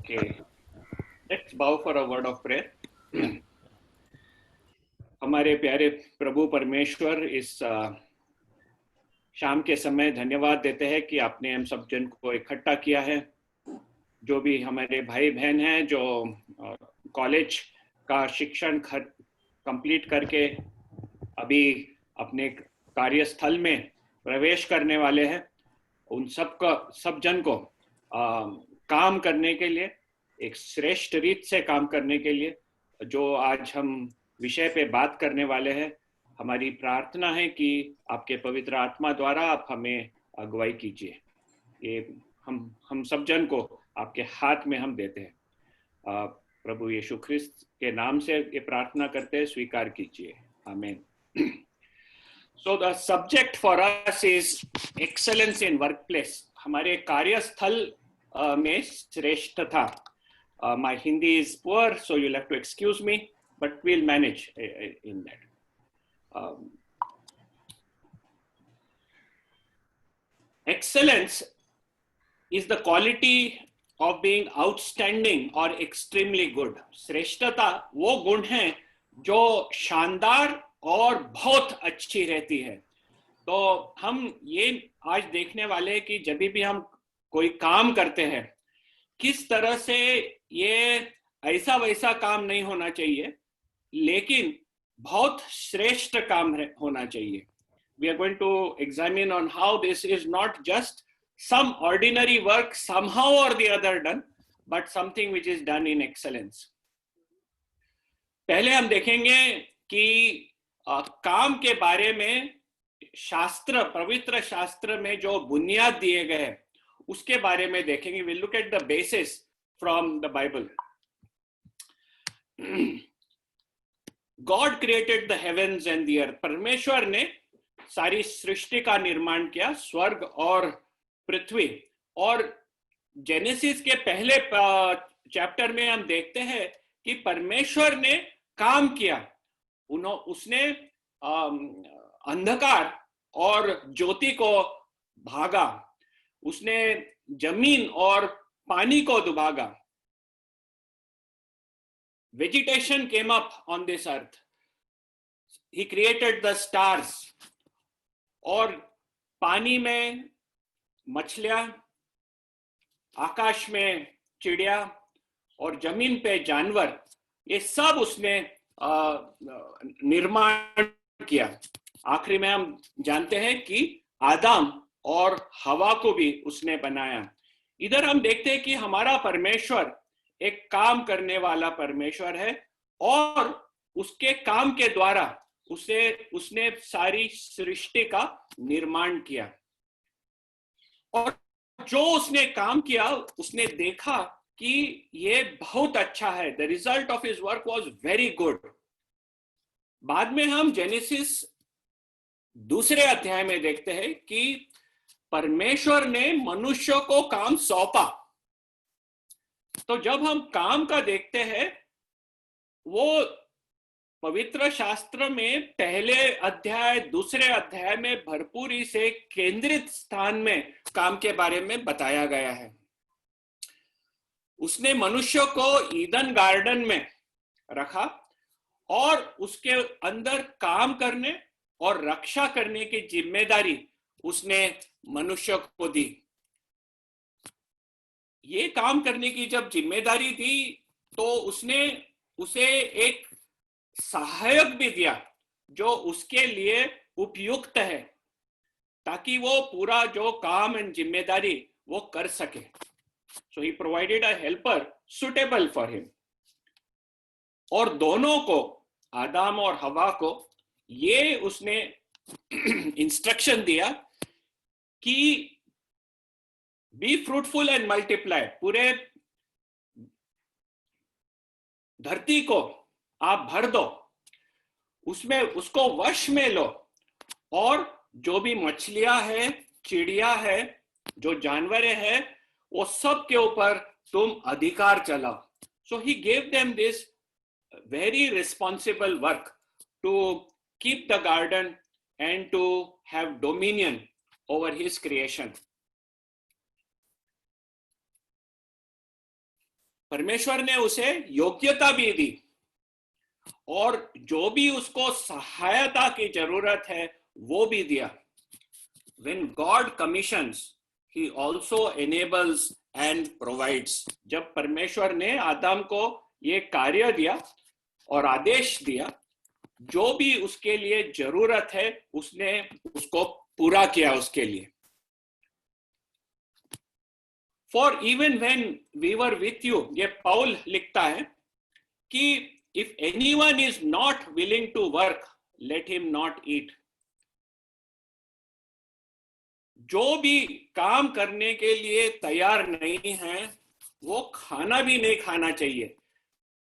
Okay, let's bow for a word of prayer. हमारे प्यारे प्रभु परमेश्वर, इस शाम के समय धन्यवाद देते हैं कि आपने हम सब जन को इकट्ठा किया है। जो भी हमारे भाई बहन हैं जो कॉलेज का शिक्षण कंप्लीट करके अभी अपने कार्यस्थल में प्रवेश करने वाले हैं, उन सब जन को काम करने के लिए, एक श्रेष्ठ रीत से काम करने के लिए जो आज हम विषय पे बात करने वाले हैं, हमारी प्रार्थना है कि आपके पवित्र आत्मा द्वारा आप हमें अगुवाई कीजिए। ये हम सब जन को आपके हाथ में हम देते हैं। प्रभु यीशु ख्रिस्त के नाम से ये प्रार्थना करते हैं, स्वीकार कीजिए। आमीन। So the subject for us is excellence in workplace. हमारे कार्यस्थल में श्रेष्ठता। My Hindi is poor, so you'll have to excuse me, but we'll manage in that. Excellence is the quality of being outstanding or extremely good. श्रेष्ठता वो गुण है जो शानदार और बहुत अच्छी रहती है। तो हम ये आज देखने वाले हैं कि जब भी हम कोई काम करते हैं, किस तरह से ये ऐसा वैसा काम नहीं होना चाहिए, लेकिन बहुत श्रेष्ठ काम होना चाहिए। We are going to examine on how this is not just some ordinary work somehow or the other done, but something which is done in excellence. पहले हम देखेंगे कि काम के बारे में शास्त्र, पवित्र शास्त्र में जो बुनियाद दिए गए हैं उसके बारे में देखेंगे। We'll look at the basis from the Bible. God created the heavens and the earth. परमेश्वर ने सारी सृष्टि का निर्माण किया, स्वर्ग और पृथ्वी। और जेनेसिस के पहले चैप्टर में हम देखते हैं कि परमेश्वर ने काम किया। उसने अंधकार और ज्योति को भागा, उसने जमीन और पानी को दुभागा। Vegetation came up on this earth. He created the stars. और पानी में मछलियां, आकाश में चिड़िया और जमीन पे जानवर, ये सब उसने निर्माण किया। आखिरी में हम जानते हैं कि आदम और हवा को भी उसने बनाया। इधर हम देखते हैं कि हमारा परमेश्वर एक काम करने वाला परमेश्वर है और उसके काम के द्वारा उसने सारी सृष्टि का निर्माण किया। और जो उसने काम किया, उसने देखा कि ये बहुत अच्छा है। The result of his work was very good. बाद में हम जेनेसिस दूसरे अध्याय में देखते हैं कि परमेश्वर ने मनुष्य को काम सौंपा। तो जब हम काम का देखते हैं, वो पवित्र शास्त्र में पहले अध्याय, दूसरे अध्याय में भरपूरी से केंद्रित स्थान में काम के बारे में बताया गया है। उसने मनुष्य को ईदन गार्डन में रखा और उसके अंदर काम करने और रक्षा करने की जिम्मेदारी उसने मनुष्य को दी। ये काम करने की जब जिम्मेदारी दी तो उसने उसे एक सहायक भी दिया जो उसके लिए उपयुक्त है, ताकि वो पूरा जो काम एंड जिम्मेदारी वो कर सके। So he provided a helper suitable for him. और दोनों को, आदम और हवा को, ये उसने इंस्ट्रक्शन दिया कि बी फ्रूटफुल एंड मल्टीप्लाई, पूरे धरती को आप भर दो, उसमें उसको वश में लो, और जो भी मछलियां है, चिड़िया है, जो जानवर है, वो सब के ऊपर तुम अधिकार चलाओ। So he gave them this very responsible work to keep the garden and to have dominion over his creation. परमेश्वर ने उसे योग्यता भी दी और जो भी उसको सहायता की जरूरत है वो भी दिया. When God commissions, He also enables and provides. जब परमेश्वर ने आदम को ये कार्य दिया और आदेश दिया, जो भी उसके लिए जरूरत है उसने उसको पूरा किया उसके लिए. For even when we were with you, ये पौल लिखता है कि if anyone is not willing to work, let him not eat. जो भी काम करने के लिए तैयार नहीं है वो खाना भी नहीं खाना चाहिए.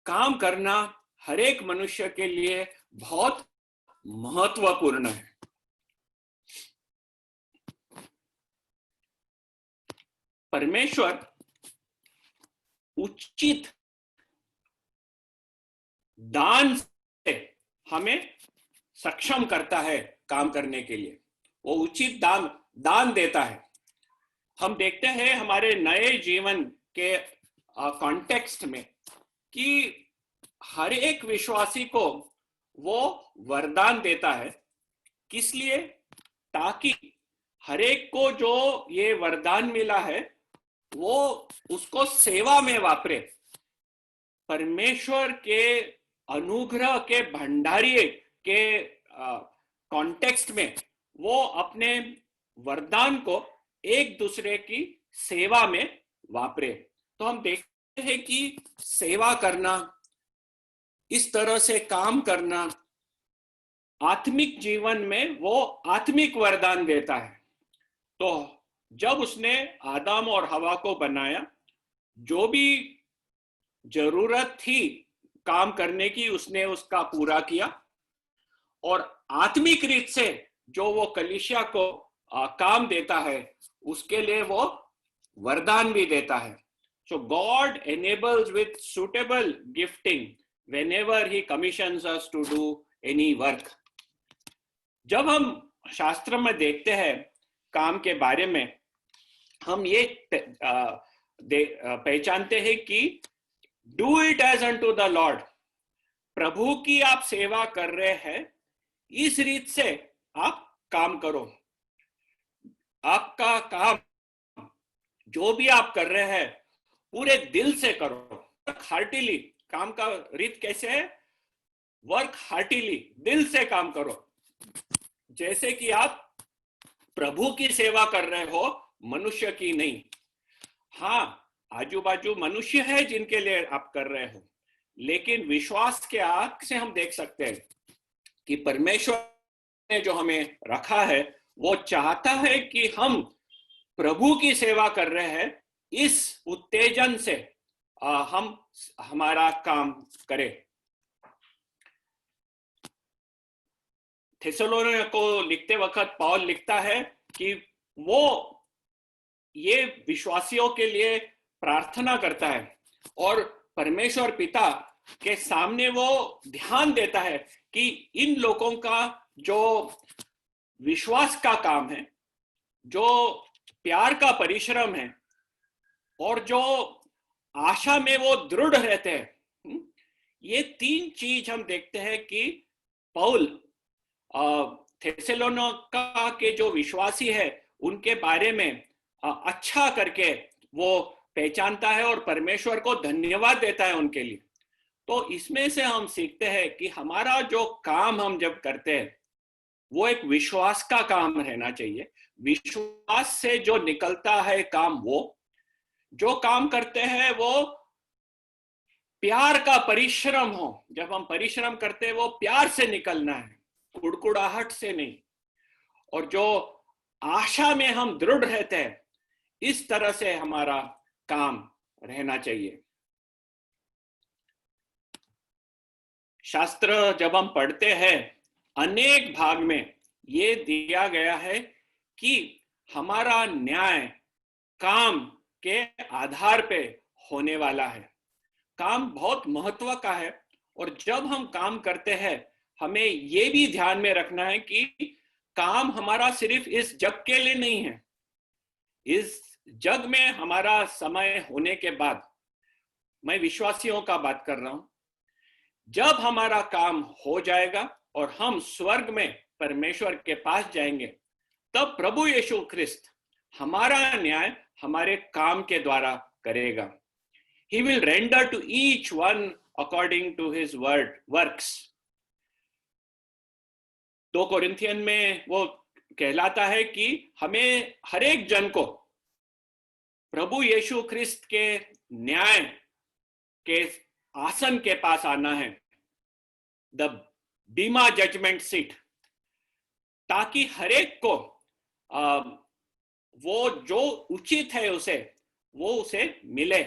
काम करना हर एक मनुष्य के लिए बहुत महत्वपूर्ण है. परमेश्वर उचित दान से हमें सक्षम करता है काम करने के लिए. वो उचित दान देता है. हम देखते हैं हमारे नए जीवन के कॉन्टेक्स्ट में कि हर एक विश्वासी को वो वरदान देता है. किस लिए? ताकि हर एक को जो ये वरदान मिला है वो उसको सेवा में वापरे. परमेश्वर के अनुग्रह के भंडारी के कॉन्टेक्स्ट में वो अपने वरदान को एक दूसरे की सेवा में वापरे. तो हम देखते हैं कि सेवा करना, इस तरह से काम करना आत्मिक जीवन में वो आत्मिक वरदान देता है. तो जब उसने आदम और हवा को बनाया, जो भी जरूरत थी काम करने की उसने उसका पूरा किया और आत्मिक रीत से जो वो कलीसिया को काम देता है उसके लिए वो वरदान भी देता है. So God enables with suitable gifting whenever He commissions us to do any work. जब हम शास्त्र में देखते हैं काम के बारे में, हम ये पहचानते हैं कि do it as unto the Lord. प्रभु की आप सेवा कर रहे हैं, इस रीत से आप काम करो. आपका काम जो भी आप कर रहे हैं पूरे दिल से करो. हार्टिली. काम का रीत कैसे है? वर्क हार्टिली, दिल से काम करो, जैसे कि आप प्रभु की सेवा कर रहे हो, मनुष्य की नहीं. हाँ, आजू बाजू मनुष्य है जिनके लिए आप कर रहे हो, लेकिन विश्वास के आंख से हम देख सकते हैं कि परमेश्वर ने जो हमें रखा है वो चाहता है कि हम प्रभु की सेवा कर रहे हैं. इस उत्तेजन से हम हमारा काम करें. थेसलोनियों को लिखते वक्त पौल लिखता है कि वो ये विश्वासियों के लिए प्रार्थना करता है और परमेश्वर पिता के सामने वो ध्यान देता है कि इन लोगों का जो विश्वास का काम है, जो प्यार का परिश्रम है और जो आशा में वो दृढ़ रहते हैं, ये तीन चीज हम देखते हैं कि पौल थेसलोनिका के जो विश्वासी है उनके बारे में अच्छा करके वो पहचानता है और परमेश्वर को धन्यवाद देता है उनके लिए. तो इसमें से हम सीखते हैं कि हमारा जो काम हम जब करते हैं वो एक विश्वास का काम रहना चाहिए. विश्वास से जो निकलता है काम, वो जो काम करते हैं वो प्यार का परिश्रम हो. जब हम परिश्रम करते हैं वो प्यार से निकलना है, कुड़कुड़ाहट से नहीं. और जो आशा में हम दृढ़ रहते हैं, इस तरह से हमारा काम रहना चाहिए. शास्त्र जब हम पढ़ते हैं, अनेक भाग में ये दिया गया है कि हमारा न्याय काम के आधार पे होने वाला है. काम बहुत महत्व का है और जब हम काम करते हैं हमें ये भी ध्यान में रखना है कि काम हमारा सिर्फ इस जग के लिए नहीं है. इस जग में हमारा समय होने के बाद मैं विश्वासियों का बात कर रहा हूं, जब हमारा काम हो जाएगा और हम स्वर्ग में परमेश्वर के पास जाएंगे, तब प्रभु यीशु ख्रिस्त हमारा न्याय हमारे काम के द्वारा करेगा. He will render to each one according to his works. 2 Corinthian में वो कहलाता है कि हमें हर एक जन को प्रभु यीशु ख्रिस्त के न्याय के आसन के पास आना है, द बीमा जजमेंट सीट, ताकि हर एक को वो जो उचित है उसे मिले,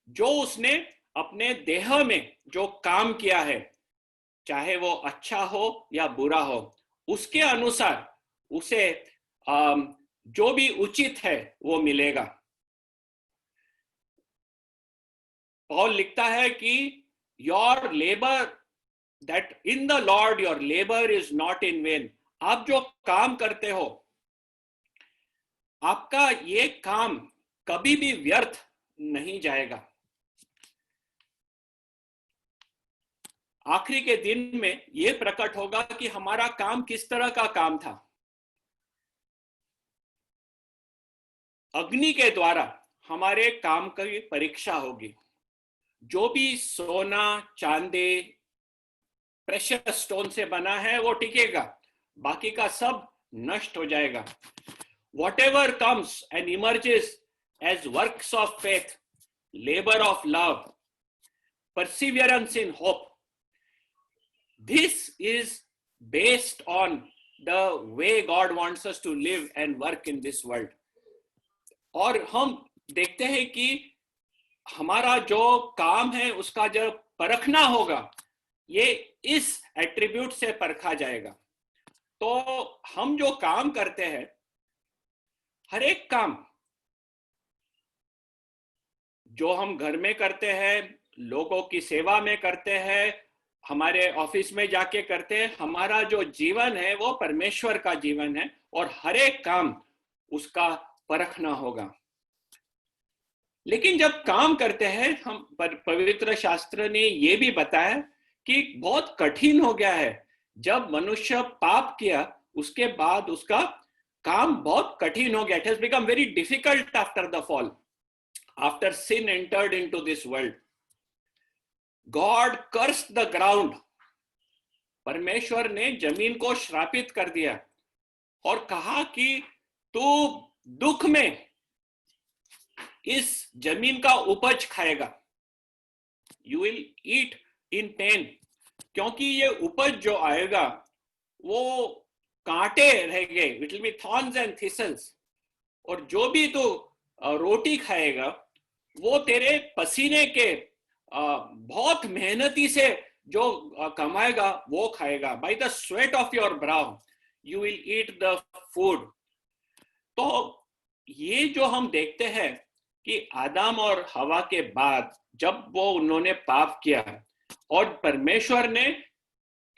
जो उसने अपने देह में जो काम किया है, चाहे वो अच्छा हो या बुरा हो, उसके अनुसार उसे जो भी उचित है वो मिलेगा. पौल लिखता है कि your labour that in the Lord your labour is not in when. आप जो काम करते हो, आपका ये काम कभी भी व्यर्थ नहीं जाएगा. आखिरी के दिन में यह प्रकट होगा कि हमारा काम किस तरह का काम था. अग्नि के द्वारा हमारे काम की परीक्षा होगी. जो भी सोना, चांदी, प्रेशियस स्टोन से बना है वो टिकेगा, बाकी का सब नष्ट हो जाएगा. Whatever comes and emerges as works of faith, labor of love, perseverance in hope, this is based on the way God wants us to live and work in this world. और हम देखते हैं कि हमारा जो काम है उसका जब परखना होगा, ये इस एट्रीब्यूट से परखा जाएगा. तो हम जो काम करते हैं, हर एक काम जो हम घर में करते हैं, लोगों की सेवा में करते हैं, हमारे ऑफिस में जाके करते हैं, हमारा जो जीवन है वो परमेश्वर का जीवन है और हर एक काम उसका परखना होगा. लेकिन जब काम करते हैं, हम पवित्र शास्त्र ने ये भी बताया कि बहुत कठिन हो गया है. जब मनुष्य पाप किया उसके बाद उसका काम बहुत कठिन हो गया. It has become very difficult after the fall, after sin entered into this world. God cursed the ground. परमेश्वर ने जमीन को श्रापित कर दिया और कहा कि तू दुख में इस जमीन का उपज खाएगा. You will eat in pain. क्योंकि ये उपज जो आएगा वो कांटे रहेंगे, it will be thorns and thistles. और जो भी तू रोटी खाएगा वो तेरे पसीने के बहुत मेहनती से जो कमाएगा वो खाएगा. By the sweat of your brow you will eat the food. तो ये जो हम देखते हैं कि आदम और हवा के बाद जब वो उन्होंने पाप किया और परमेश्वर ने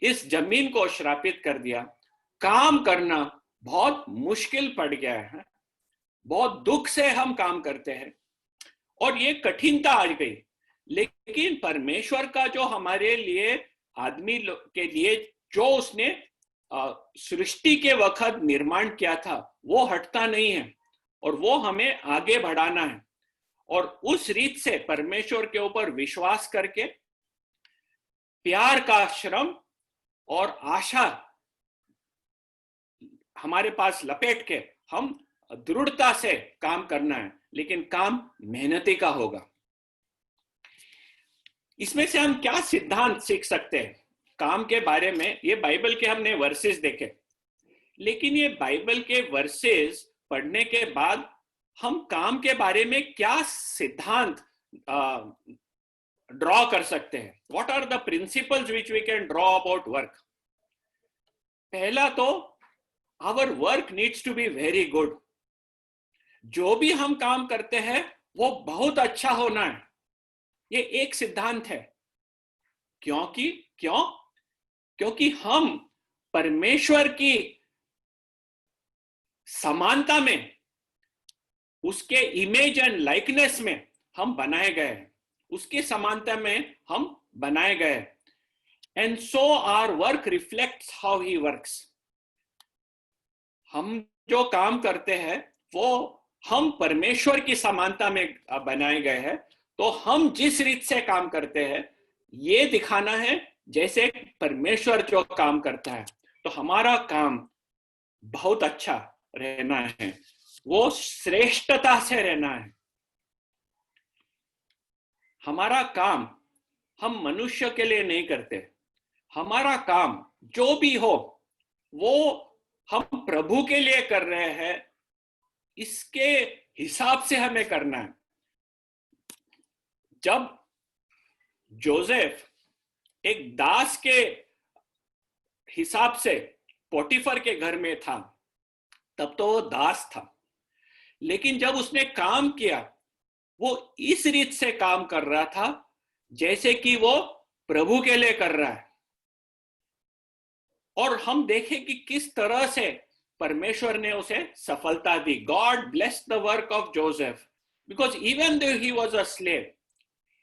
इस जमीन को श्रापित कर दिया, काम करना बहुत मुश्किल पड़ गया है. बहुत दुख से हम काम करते हैं और ये कठिनता आ गई. लेकिन परमेश्वर का जो हमारे लिए, आदमी के लिए जो उसने सृष्टि के वक्त निर्माण किया था वो हटता नहीं है और वो हमें आगे बढ़ाना है. और उस रीत से परमेश्वर के ऊपर विश्वास करके प्यार का श्रम और आशा हमारे पास लपेट के हम दृढ़ता से काम करना है. लेकिन काम मेहनती का होगा. इसमें से हम क्या सिद्धांत सीख सकते हैं काम के बारे में? ये बाइबल के हमने वर्सेस देखे, लेकिन ये बाइबल के वर्सेस पढ़ने के बाद हम काम के बारे में क्या सिद्धांत ड्रॉ कर सकते हैं? What are the principles which we can draw about work? पहला तो our work needs to be very good. जो भी हम काम करते हैं वो बहुत अच्छा होना है. ये एक सिद्धांत है. क्योंकि हम परमेश्वर की समानता में, उसके इमेज एंड लाइकनेस में हम बनाए गए हैं. उसकी समानता में हम बनाए गए, and so our work reflects how he works. हम जो काम करते हैं वो हम परमेश्वर की समानता में बनाए गए हैं, तो हम जिस रीत से काम करते हैं ये दिखाना है जैसे परमेश्वर जो काम करता है। तो हमारा काम बहुत अच्छा रहना है, वो श्रेष्ठता से रहना है। हमारा काम हम मनुष्य के लिए नहीं करते, हमारा काम जो भी हो वो हम प्रभु के लिए कर रहे हैं, इसके हिसाब से हमें करना है। जब जोसेफ एक दास के हिसाब से पोटीफर के घर में था तब तो वो दास था, लेकिन जब उसने काम किया वो इस रीत से काम कर रहा था जैसे कि वो प्रभु के लिए कर रहा है। और हम देखें कि किस तरह से परमेश्वर ने उसे सफलता दी। God bless the work of Joseph because even though he was a slave,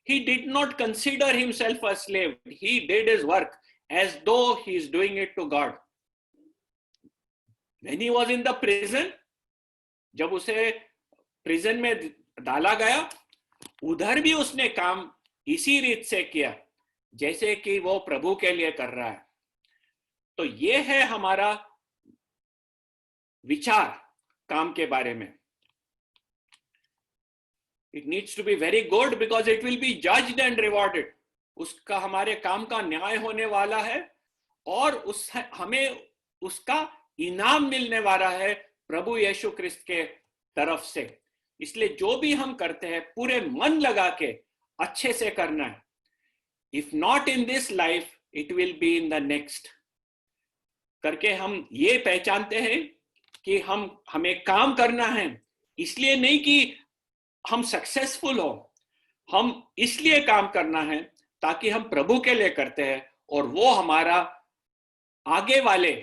he did not consider himself a slave. He did his work as though he is doing it to God. When he was in the prison, जब उसे prison में डाला गया, उधर भी उसने काम इसी रीत से किया जैसे कि वो प्रभु के लिए कर रहा है। तो ये है हमारा विचार काम के बारे में। It needs to be very good because it will be judged and rewarded. उसका हमारे काम का न्याय होने वाला है और हमें उसका इनाम मिलने वाला है प्रभु यीशु क्रिस्त के तरफ से। इसलिए जो भी हम करते हैं पूरे मन लगा के अच्छे से करना है। If not in this life, it will be in the next. करके हम ये पहचानते हैं कि हमें काम करना है, इसलिए नहीं कि हम सक्सेसफुल हो, हम इसलिए काम करना है ताकि हम प्रभु के लिए करते हैं और वो हमारा आगे वाले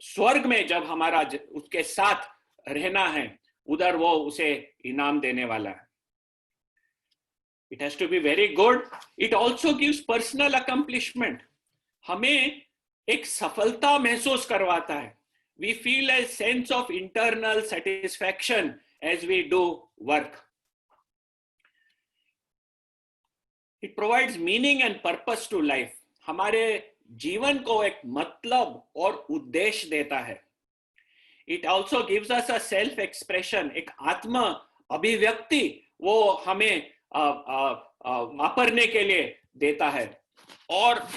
स्वर्ग में जब हमारा उसके साथ रहना है उधर वो उसे इनाम देने वाला है। It has to be very good. It also gives personal accomplishment. हमें एक सफलता महसूस करवाता है। We feel a sense of internal satisfaction as we do work. It provides meaning and purpose to life. हमारे जीवन को एक मतलब और उद्देश्य देता है। It also gives us a self expression, एक आत्म अभिव्यक्ति वो हमें वापरने के लिए देता है। और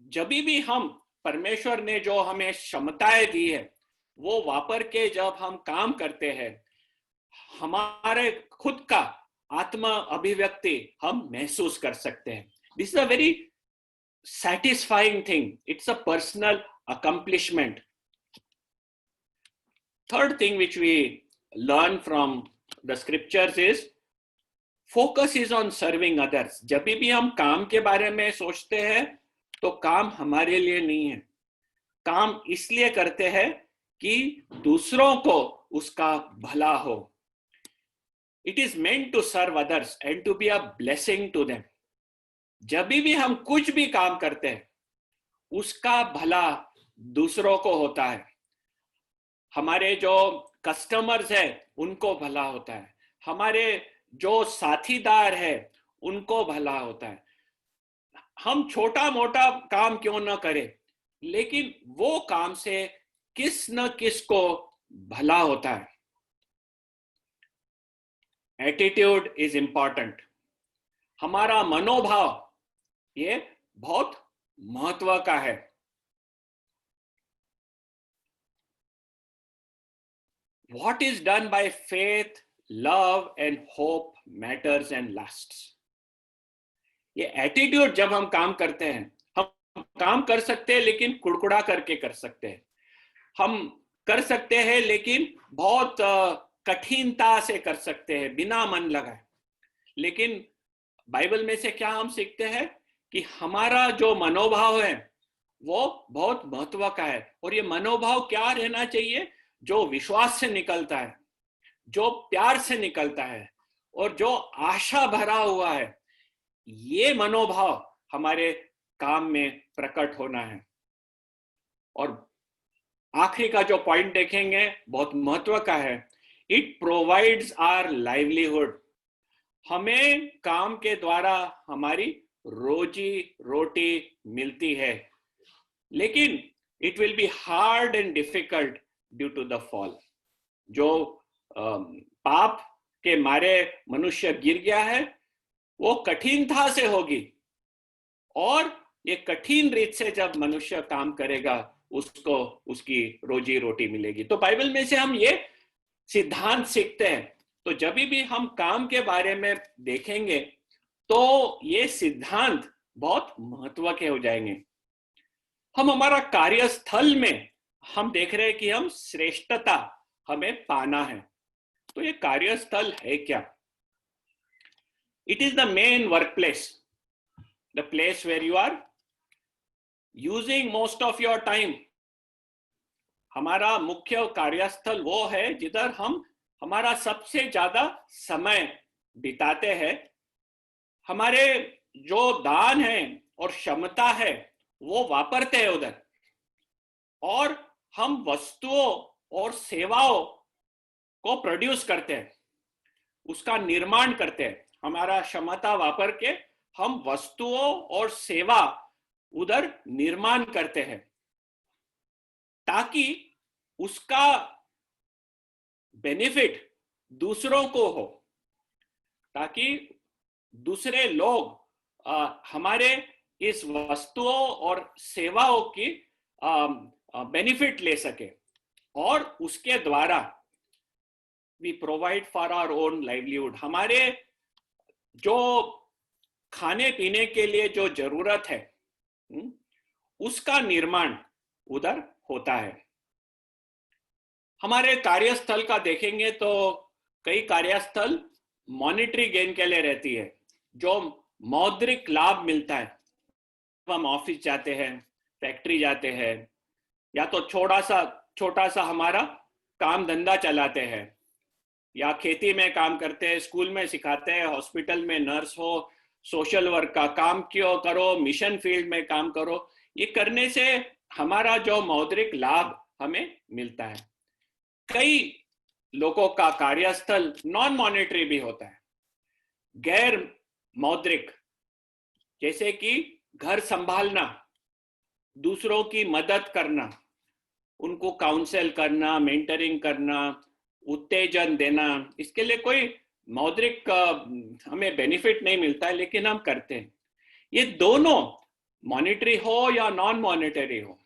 जब भी हम परमेश्वर ने जो हमें क्षमताएं दी है वो वापर के जब हम काम करते हैं, हमारे खुद का आत्म अभिव्यक्ति हम महसूस कर सकते हैं। This is a very satisfying thing. It's a personal accomplishment. Third thing which we learn from the scriptures is focus is on serving others. जब भी हम काम के बारे में सोचते हैं तो काम हमारे लिए नहीं है, काम इसलिए करते हैं कि दूसरों को उसका भला हो। It is meant to serve others and to be a blessing to them. जब भी हम कुछ भी काम करते हैं उसका भला दूसरों को होता है। हमारे जो कस्टमर्स हैं उनको भला होता है, हमारे जो साथीदार है उनको भला होता है। हम छोटा मोटा काम क्यों ना करें, लेकिन वो काम से किस न किस को भला होता है। Attitude is important. हमारा मनोभाव ये बहुत महत्व का है। What is done by faith, love and hope matters and lasts. ये एटीट्यूड जब हम काम करते हैं, हम काम कर सकते हैं लेकिन कुड़कुड़ा करके कर सकते हैं, हम कर सकते हैं लेकिन बहुत कठिनता से कर सकते हैं बिना मन लगाए। लेकिन बाइबल में से क्या हम सीखते हैं कि हमारा जो मनोभाव है वो बहुत महत्व का है। और ये मनोभाव क्या रहना चाहिए? जो विश्वास से निकलता है, जो प्यार से निकलता है और जो आशा भरा हुआ है, ये मनोभाव हमारे काम में प्रकट होना है। और आखिरी का जो पॉइंट देखेंगे बहुत महत्व का है, इट प्रोवाइड्स आवर लाइवलीहुड। हमें काम के द्वारा हमारी रोजी रोटी मिलती है, लेकिन it will be hard and difficult due to the fall. जो पाप के मारे मनुष्य गिर गया है, वो कठिनता से होगी, और ये कठिन रीत से जब मनुष्य काम करेगा, उसको उसकी रोजी रोटी मिलेगी। तो बाइबल में से हम ये सिद्धांत सीखते हैं। तो जब भी हम काम के बारे में देखेंगे तो ये सिद्धांत बहुत महत्व के हो जाएंगे। हम हमारा कार्यस्थल में हम देख रहे हैं कि हम श्रेष्ठता हमें पाना है। तो ये कार्यस्थल है क्या? It is the main workplace, the place where you are using most of your time. हमारा मुख्य कार्यस्थल वो है जिधर हम हमारा सबसे ज्यादा समय बिताते हैं। हमारे जो दान है और क्षमता है वो वापरते हैं उधर, और हम वस्तुओं और सेवाओं को प्रोड्यूस करते हैं, उसका निर्माण करते हैं। हमारा क्षमता वापर के हम वस्तुओं और सेवा उधर निर्माण करते हैं, ताकि उसका बेनिफिट दूसरों को हो, ताकि दूसरे लोग हमारे इस वस्तुओं और सेवाओं की बेनिफिट ले सके, और उसके द्वारा we provide for our own livelihood. हमारे जो खाने पीने के लिए जो जरूरत है, उसका निर्माण उधर होता है। हमारे कार्यस्थल का देखेंगे तो कई कार्यस्थल मॉनेटरी गेन के लिए रहती है, जो मौद्रिक लाभ मिलता है। हम ऑफिस जाते हैं, फैक्ट्री जाते हैं, या तो छोटा सा हमारा काम धंधा चलाते हैं, या खेती में काम करते हैं, स्कूल में सिखाते हैं, हॉस्पिटल में नर्स हो, सोशल वर्क का काम क्यों करो, मिशन फील्ड में काम करो। ये करने से हमारा जो मौद्रिक लाभ हमें मिलता है। कई लोगों का कार्यस्थल नॉन मॉनेटरी भी होता है, गैर मौद्रिक, जैसे कि घर संभालना, दूसरों की मदद करना, उनको काउंसल करना, मेंटरिंग करना, उत्तेजन देना। इसके लिए कोई मौद्रिक हमें बेनिफिट नहीं मिलता है, लेकिन हम करते हैं। ये दोनों मॉनेटरी हो या नॉन मॉनेटरी हो,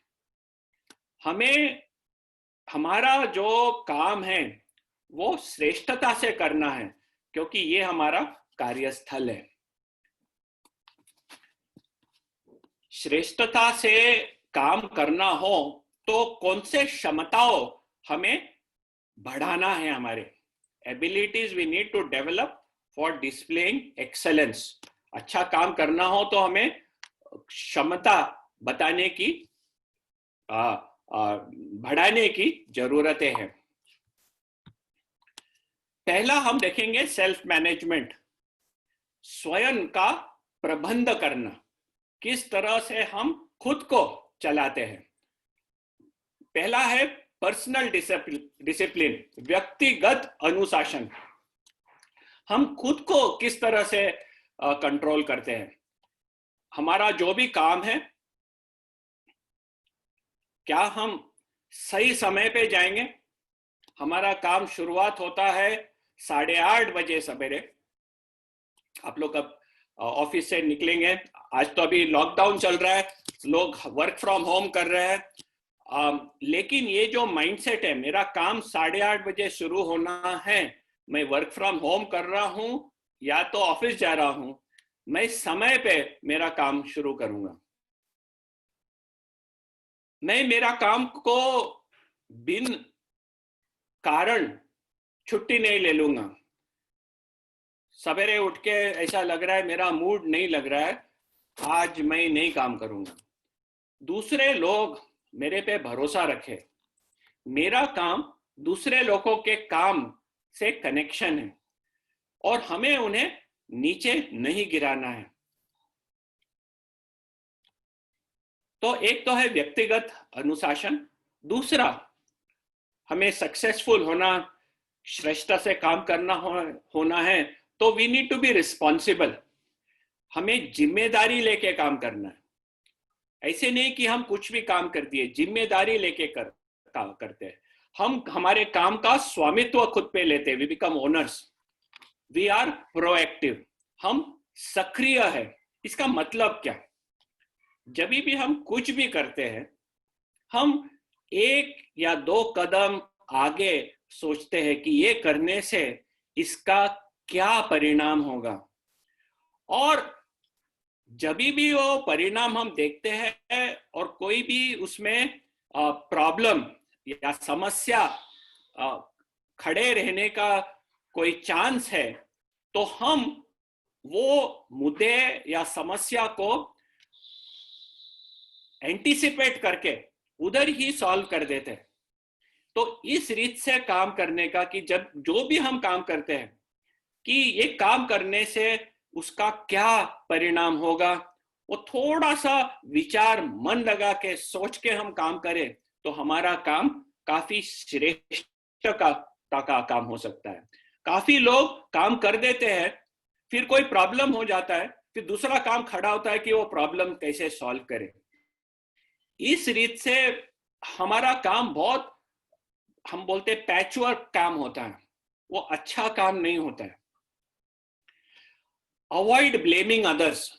हमें हमारा जो काम है वो श्रेष्ठता से करना है, क्योंकि ये हमारा कार्यस्थल है। श्रेष्ठता से काम करना हो तो कौन से क्षमताओं हमें बढ़ाना है? हमारे abilities we need to develop for displaying excellence. अच्छा काम करना हो तो हमें क्षमता बताने की बढ़ाने की जरूरतें हैं। पहला हम देखेंगे सेल्फ मैनेजमेंट, स्वयं का प्रबंध करना, किस तरह से हम खुद को चलाते हैं। पहला है पर्सनल डिसिप्लिन, व्यक्तिगत अनुशासन। हम खुद को किस तरह से कंट्रोल करते हैं। हमारा जो भी काम है, क्या हम सही समय पे जाएंगे? हमारा काम शुरुआत होता है 8:30 बजे सवेरे। आप लोग अब ऑफिस से निकलेंगे, आज तो अभी लॉकडाउन चल रहा है, लोग वर्क फ्रॉम होम कर रहे हैं, लेकिन ये जो माइंडसेट है, मेरा काम 8:30 बजे शुरू होना है, मैं वर्क फ्रॉम होम कर रहा हूं या तो ऑफिस जा रहा हूं, मैं समय पे मेरा काम शुरू करूंगा। मैं मेरा काम को बिन कारण छुट्टी नहीं ले लूंगा। सवेरे उठ के ऐसा लग रहा है मेरा मूड नहीं लग रहा है, आज मैं नहीं काम करूंगा। दूसरे लोग मेरे पे भरोसा रखे, मेरा काम दूसरे लोगों के काम से कनेक्शन है, और हमें उन्हें नीचे नहीं गिराना है। तो एक तो है व्यक्तिगत अनुशासन, दूसरा हमें सक्सेसफुल होना, श्रेष्ठता से काम करना होना है, तो we need to be responsible. हमें जिम्मेदारी लेके काम करना है। ऐसे नहीं कि हम कुछ भी काम कर दिए, जिम्मेदारी लेके काम करते हैं। हम हमारे काम का स्वामित्व खुद पे लेते हैं। We become owners, we are proactive, हम सक्रिय है। इसका मतलब क्या? जब भी हम कुछ भी करते हैं, हम एक या दो कदम आगे सोचते हैं कि ये करने से इसका क्या परिणाम होगा, और जब भी वो परिणाम हम देखते हैं और कोई भी उसमें प्रॉब्लम या समस्या खड़े रहने का कोई चांस है, तो हम वो मुद्दे या समस्या को एंटीसिपेट करके उधर ही सॉल्व कर देते हैं। तो इस रीत से काम करने का कि जब जो भी हम काम करते हैं कि ये काम करने से उसका क्या परिणाम होगा, वो थोड़ा सा विचार मन लगा के सोच के हम काम करें तो हमारा काम काफी श्रेष्ठ का काम हो सकता है। काफी लोग काम कर देते हैं, फिर कोई प्रॉब्लम हो जाता है, फिर दूसरा काम खड़ा होता है कि वो प्रॉब्लम कैसे सॉल्व करें। इस रीत से हमारा काम बहुत, हम बोलते पैचवर्क काम होता है, वो अच्छा काम नहीं होता है। अवॉइड ब्लेमिंग अदर्स,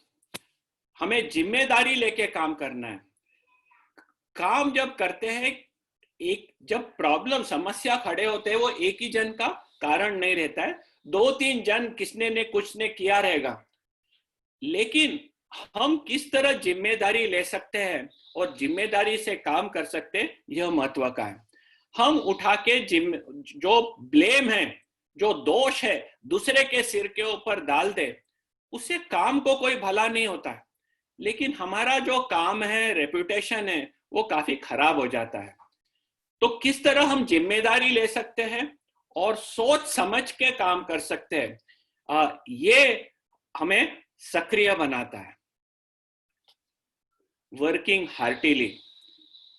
हमें जिम्मेदारी लेके काम करना है। काम जब करते हैं, एक जब प्रॉब्लम समस्या खड़े होते हैं, वो एक ही जन का कारण नहीं रहता है, दो तीन जन किसने ने कुछ ने किया रहेगा। लेकिन हम किस तरह जिम्मेदारी ले सकते हैं और जिम्मेदारी से काम कर सकते हैं, यह महत्व का है। हम उठा के जो ब्लेम है, जो दोष है, दूसरे के सिर के ऊपर डाल दे, उससे काम को कोई भला नहीं होता है, लेकिन हमारा जो काम है, रेपुटेशन है, वो काफी खराब हो जाता है। तो किस तरह हम जिम्मेदारी ले सकते हैं और सोच समझ के काम कर सकते हैं, ये हमें सक्रिय बनाता है। वर्किंग हार्टिली,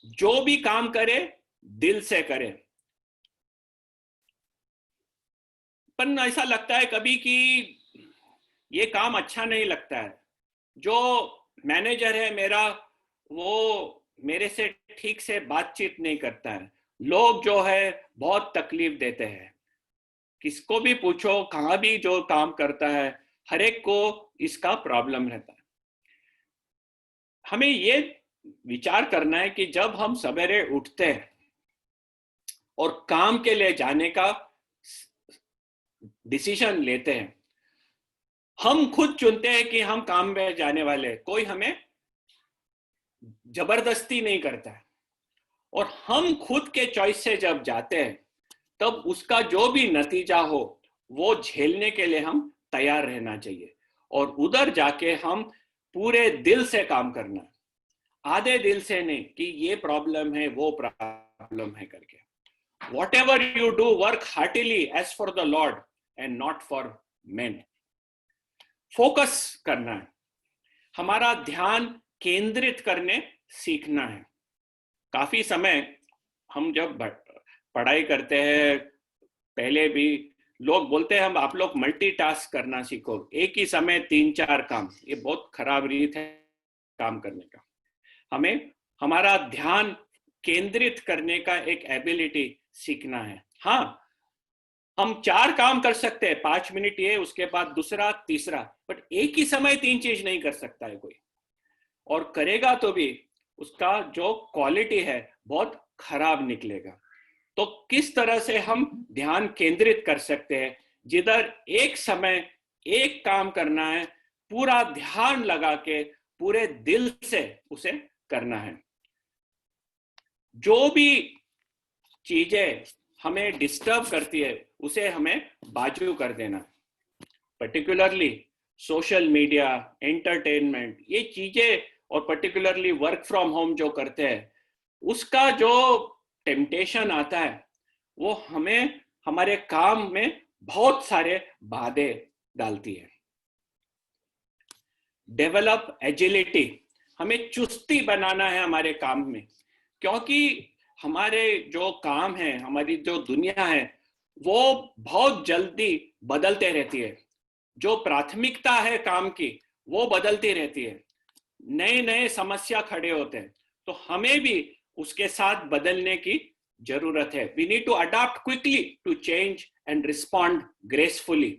जो भी काम करे दिल से करे। पर ऐसा लगता है कभी कि ये काम अच्छा नहीं लगता है, जो मैनेजर है मेरा वो मेरे से ठीक से बातचीत नहीं करता है, लोग जो है बहुत तकलीफ देते हैं। किसको भी पूछो, कहाँ भी जो काम करता है, हर एक को इसका प्रॉब्लम रहता है। हमें ये विचार करना है कि जब हम सवेरे उठते हैं और काम के लिए जाने का डिसीजन लेते हैं, हम खुद चुनते हैं कि हम काम में जाने वाले, कोई हमें जबरदस्ती नहीं करता है। और हम खुद के चॉइस से जब जाते हैं, तब उसका जो भी नतीजा हो वो झेलने के लिए हम तैयार रहना चाहिए, और उधर जाके हम पूरे दिल से काम करना, आधे दिल से नहीं कि ये प्रॉब्लम है वो प्रॉब्लम है करके। Whatever you do, work heartily as for the Lord and not for men. Focus करना है, हमारा ध्यान केंद्रित करने सीखना है। काफी समय हम जब पढ़ाई करते हैं, पहले भी लोग बोलते हैं हम आप लोग मल्टीटास्क करना सीखो, एक ही समय 3-4 काम, ये बहुत खराब रीत है काम करने का। हमें हमारा ध्यान केंद्रित करने का एक एबिलिटी सीखना है। हाँ, हम 4 काम कर सकते हैं, 5 मिनट ये, उसके बाद दूसरा, तीसरा, बट एक ही समय 3 चीज नहीं कर सकता है कोई, और करेगा तो भी उसका जो क्वालिटी है बहुत खराब निकलेगा। तो किस तरह से हम ध्यान केंद्रित कर सकते हैं, जिधर एक समय एक काम करना है, पूरा ध्यान लगा के पूरे दिल से उसे करना है। जो भी चीजें हमें डिस्टर्ब करती है उसे हमें बाजू कर देना। पर्टिकुलरली सोशल मीडिया, एंटरटेनमेंट, ये चीजें, और पर्टिकुलरली वर्क फ्रॉम होम जो करते हैं, उसका जो टेम्पटेशन आता है वो हमें हमारे काम में बहुत सारे बाधे डालती है। डेवलप एजिलिटी, हमें चुस्ती बनाना है हमारे काम में, क्योंकि हमारे जो काम है, हमारी जो दुनिया है, वो बहुत जल्दी बदलते रहती है। जो प्राथमिकता है काम की वो बदलती रहती है, नए नए समस्या खड़े होते हैं, तो हमें भी उसके साथ बदलने की जरूरत है। We need to adopt quickly to change and respond gracefully.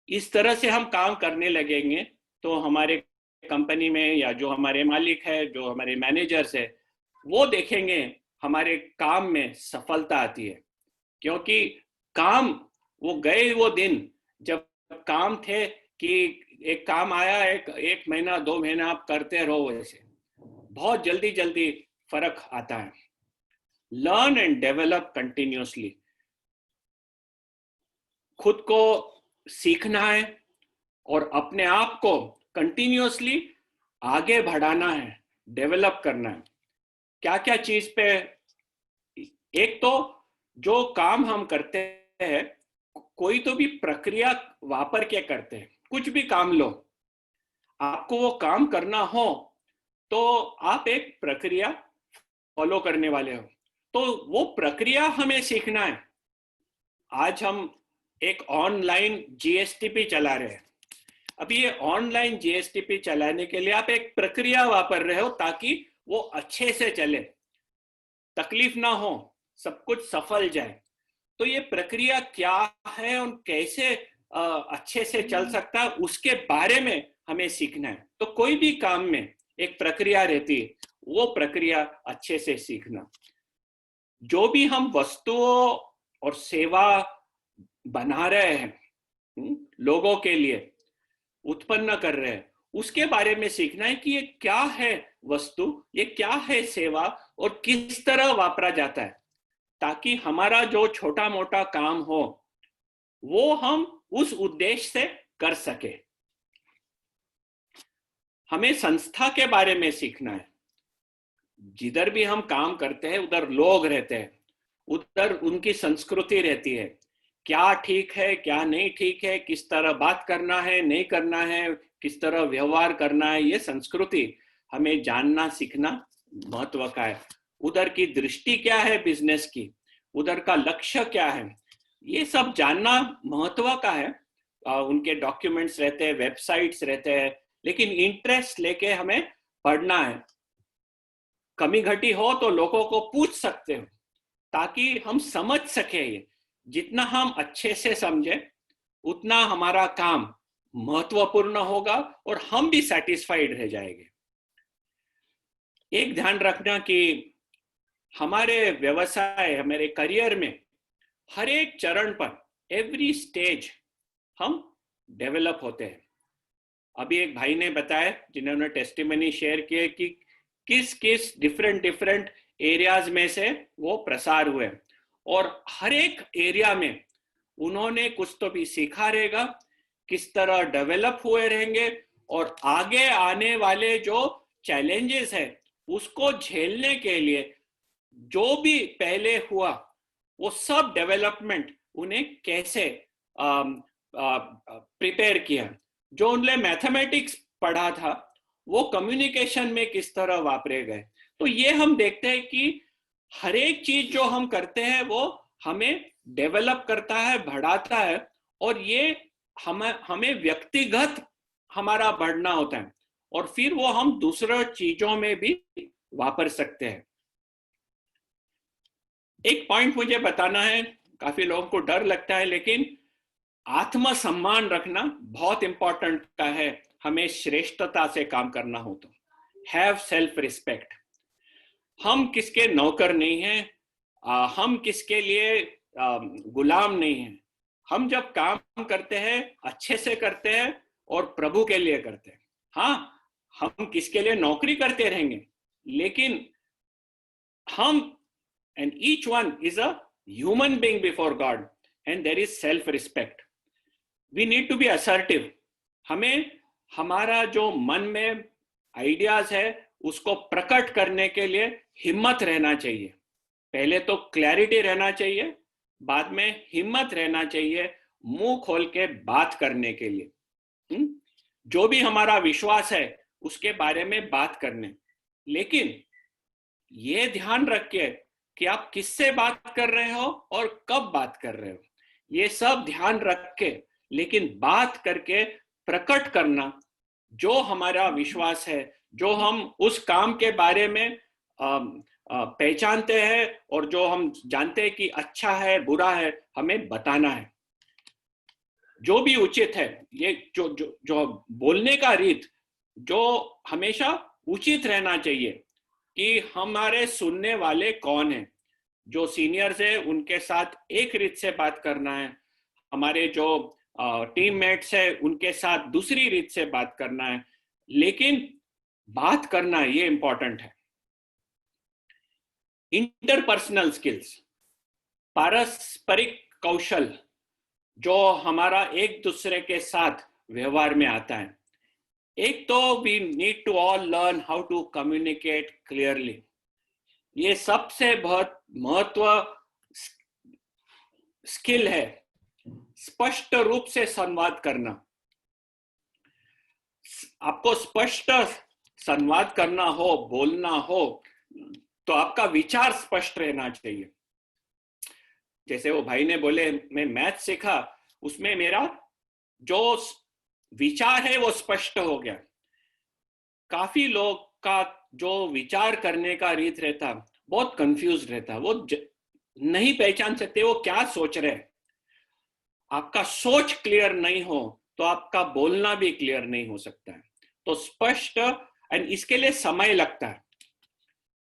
इस तरह से हम काम करने लगेंगे तो हमारे कंपनी में या जो हमारे मालिक है, जो हमारे मैनेजर्स है, वो देखेंगे हमारे काम में सफलता आती है। क्योंकि काम, वो गए वो दिन जब काम थे कि एक काम आया, एक महीना 2 महीना आप करते रहो, वैसे बहुत जल्दी जल्दी फर्क आता है। लर्न एंड डेवलप कंटिन्यूसली, खुद को सीखना है और अपने आप को कंटिन्यूसली आगे बढ़ाना है, डेवलप करना है। क्या क्या चीज पे, एक तो जो काम हम करते हैं, कोई तो भी प्रक्रिया वापर के करते हैं। कुछ भी काम लो, आपको वो काम करना हो तो आप एक प्रक्रिया फॉलो करने वाले हो, तो वो प्रक्रिया हमें सीखना है। आज हम एक ऑनलाइन जीएसटीपी चला रहे हैं। अभी ये ऑनलाइन जीएसटीपी चलाने के लिए आप एक प्रक्रिया वापर रहे हो ताकि वो अच्छे से चले, तकलीफ ना हो, सब कुछ सफल जाए। तो ये प्रक्रिया क्या है और कैसे अच्छे से चल सकता है, उसके बारे में हमें सीखना है। तो कोई भी काम में एक प्रक्रिया रहती है, वो प्रक्रिया अच्छे से सीखना। जो भी हम वस्तुओं और सेवा बना रहे हैं, लोगों के लिए उत्पन्न कर रहे हैं, उसके बारे में सीखना है कि ये क्या है वस्तु, ये क्या है सेवा और किस तरह वापरा जाता है, ताकि हमारा जो छोटा मोटा काम हो वो हम उस उद्देश्य से कर सके। हमें संस्था के बारे में सीखना है। जिधर भी हम काम करते हैं उधर लोग रहते हैं, उधर उनकी संस्कृति रहती है, क्या ठीक है क्या नहीं ठीक है, किस तरह बात करना है नहीं करना है, किस तरह व्यवहार करना है, ये संस्कृति हमें जानना सीखना महत्व का है। उधर की दृष्टि क्या है बिजनेस की, उधर का लक्ष्य क्या है, ये सब जानना महत्व का है। उनके डॉक्यूमेंट्स रहते हैं, वेबसाइट्स रहते हैं, लेकिन इंटरेस्ट लेके हमें पढ़ना है। कमी घटी हो तो लोगों को पूछ सकते हो ताकि हम समझ सके। ये जितना हम अच्छे से समझे उतना हमारा काम महत्वपूर्ण होगा और हम भी सेटिस्फाइड रह जाएंगे। एक ध्यान रखना कि हमारे व्यवसाय, हमारे करियर में हर एक चरण पर, एवरी स्टेज हम डेवलप होते हैं। अभी एक भाई ने बताया, जिन्होंने टेस्टिमनी शेयर किए, कि किस किस डिफरेंट एरियाज में से वो प्रसार हुए, और हर एक एरिया में उन्होंने कुछ तो भी सीखा रहेगा, किस तरह डेवलप हुए रहेंगे, और आगे आने वाले जो चैलेंजेस है उसको झेलने के लिए जो भी पहले हुआ वो सब डेवलपमेंट उन्हें कैसे प्रिपेयर किया। जो उन्हें मैथमेटिक्स पढ़ा था वो कम्युनिकेशन में किस तरह वापरे गए। तो ये हम देखते हैं कि हर एक चीज जो हम करते हैं वो हमें डेवलप करता है, बढ़ाता है, और ये हमें व्यक्तिगत हमारा बढ़ना होता है, और फिर वो हम दूसरे चीजों में भी वापर सकते हैं। एक पॉइंट मुझे बताना है, काफी लोगों को डर लगता है, लेकिन आत्मसम्मान रखना बहुत इंपॉर्टेंट का है। हमें श्रेष्ठता से काम करना हो तो हैव सेल्फ रिस्पेक्ट। हम किसके नौकर नहीं हैं, हम किसके लिए गुलाम नहीं हैं। हम जब काम करते हैं अच्छे से करते हैं और प्रभु के लिए करते हैं। हाँ, हम किसके लिए नौकरी करते रहेंगे, लेकिन हम, and each one is a human being before God, and there is self respect. We need to be assertive. हमें हमारा जो मन में आइडियाज है उसको प्रकट करने के लिए हिम्मत रहना चाहिए। पहले तो क्लैरिटी रहना चाहिए, बाद में हिम्मत रहना चाहिए मुंह खोल के बात करने के लिए। जो भी हमारा विश्वास है उसके बारे में बात करने, लेकिन ये ध्यान रखिए कि आप किससे बात कर रहे हो और कब बात कर रहे हो, ये सब ध्यान रख के, लेकिन बात करके प्रकट करना जो हमारा विश्वास है, जो हम उस काम के बारे में पहचानते हैं और जो हम जानते हैं कि अच्छा है बुरा है, हमें बताना है। जो भी उचित है, ये जो जो जो बोलने का रीत जो हमेशा उचित रहना चाहिए कि हमारे सुनने वाले कौन हैं। जो सीनियर्स है उनके साथ एक रीत से बात करना है, हमारे जो टीममेट्स है उनके साथ दूसरी रीत से बात करना है, लेकिन बात करना ये इंपॉर्टेंट है। इंटरपर्सनल स्किल्स, पारस्परिक कौशल जो हमारा एक दूसरे के साथ व्यवहार में आता है। एक तो we need to all learn how to communicate clearly. ये सबसे बहुत महत्व स्किल है, स्पष्ट रूप से संवाद करना। आपको स्पष्ट संवाद करना हो, बोलना हो, तो आपका विचार स्पष्ट रहना चाहिए। जैसे वो भाई ने बोले मैं मैथ सीखा, उसमें मेरा जो विचार है वो स्पष्ट हो गया। काफी लोग का जो विचार करने का रीत रहता बहुत कंफ्यूज रहता, वो नहीं पहचान सकते वो क्या सोच रहे। आपका सोच क्लियर नहीं हो तो आपका बोलना भी क्लियर नहीं हो सकता है। तो स्पष्ट, एंड इसके लिए समय लगता है।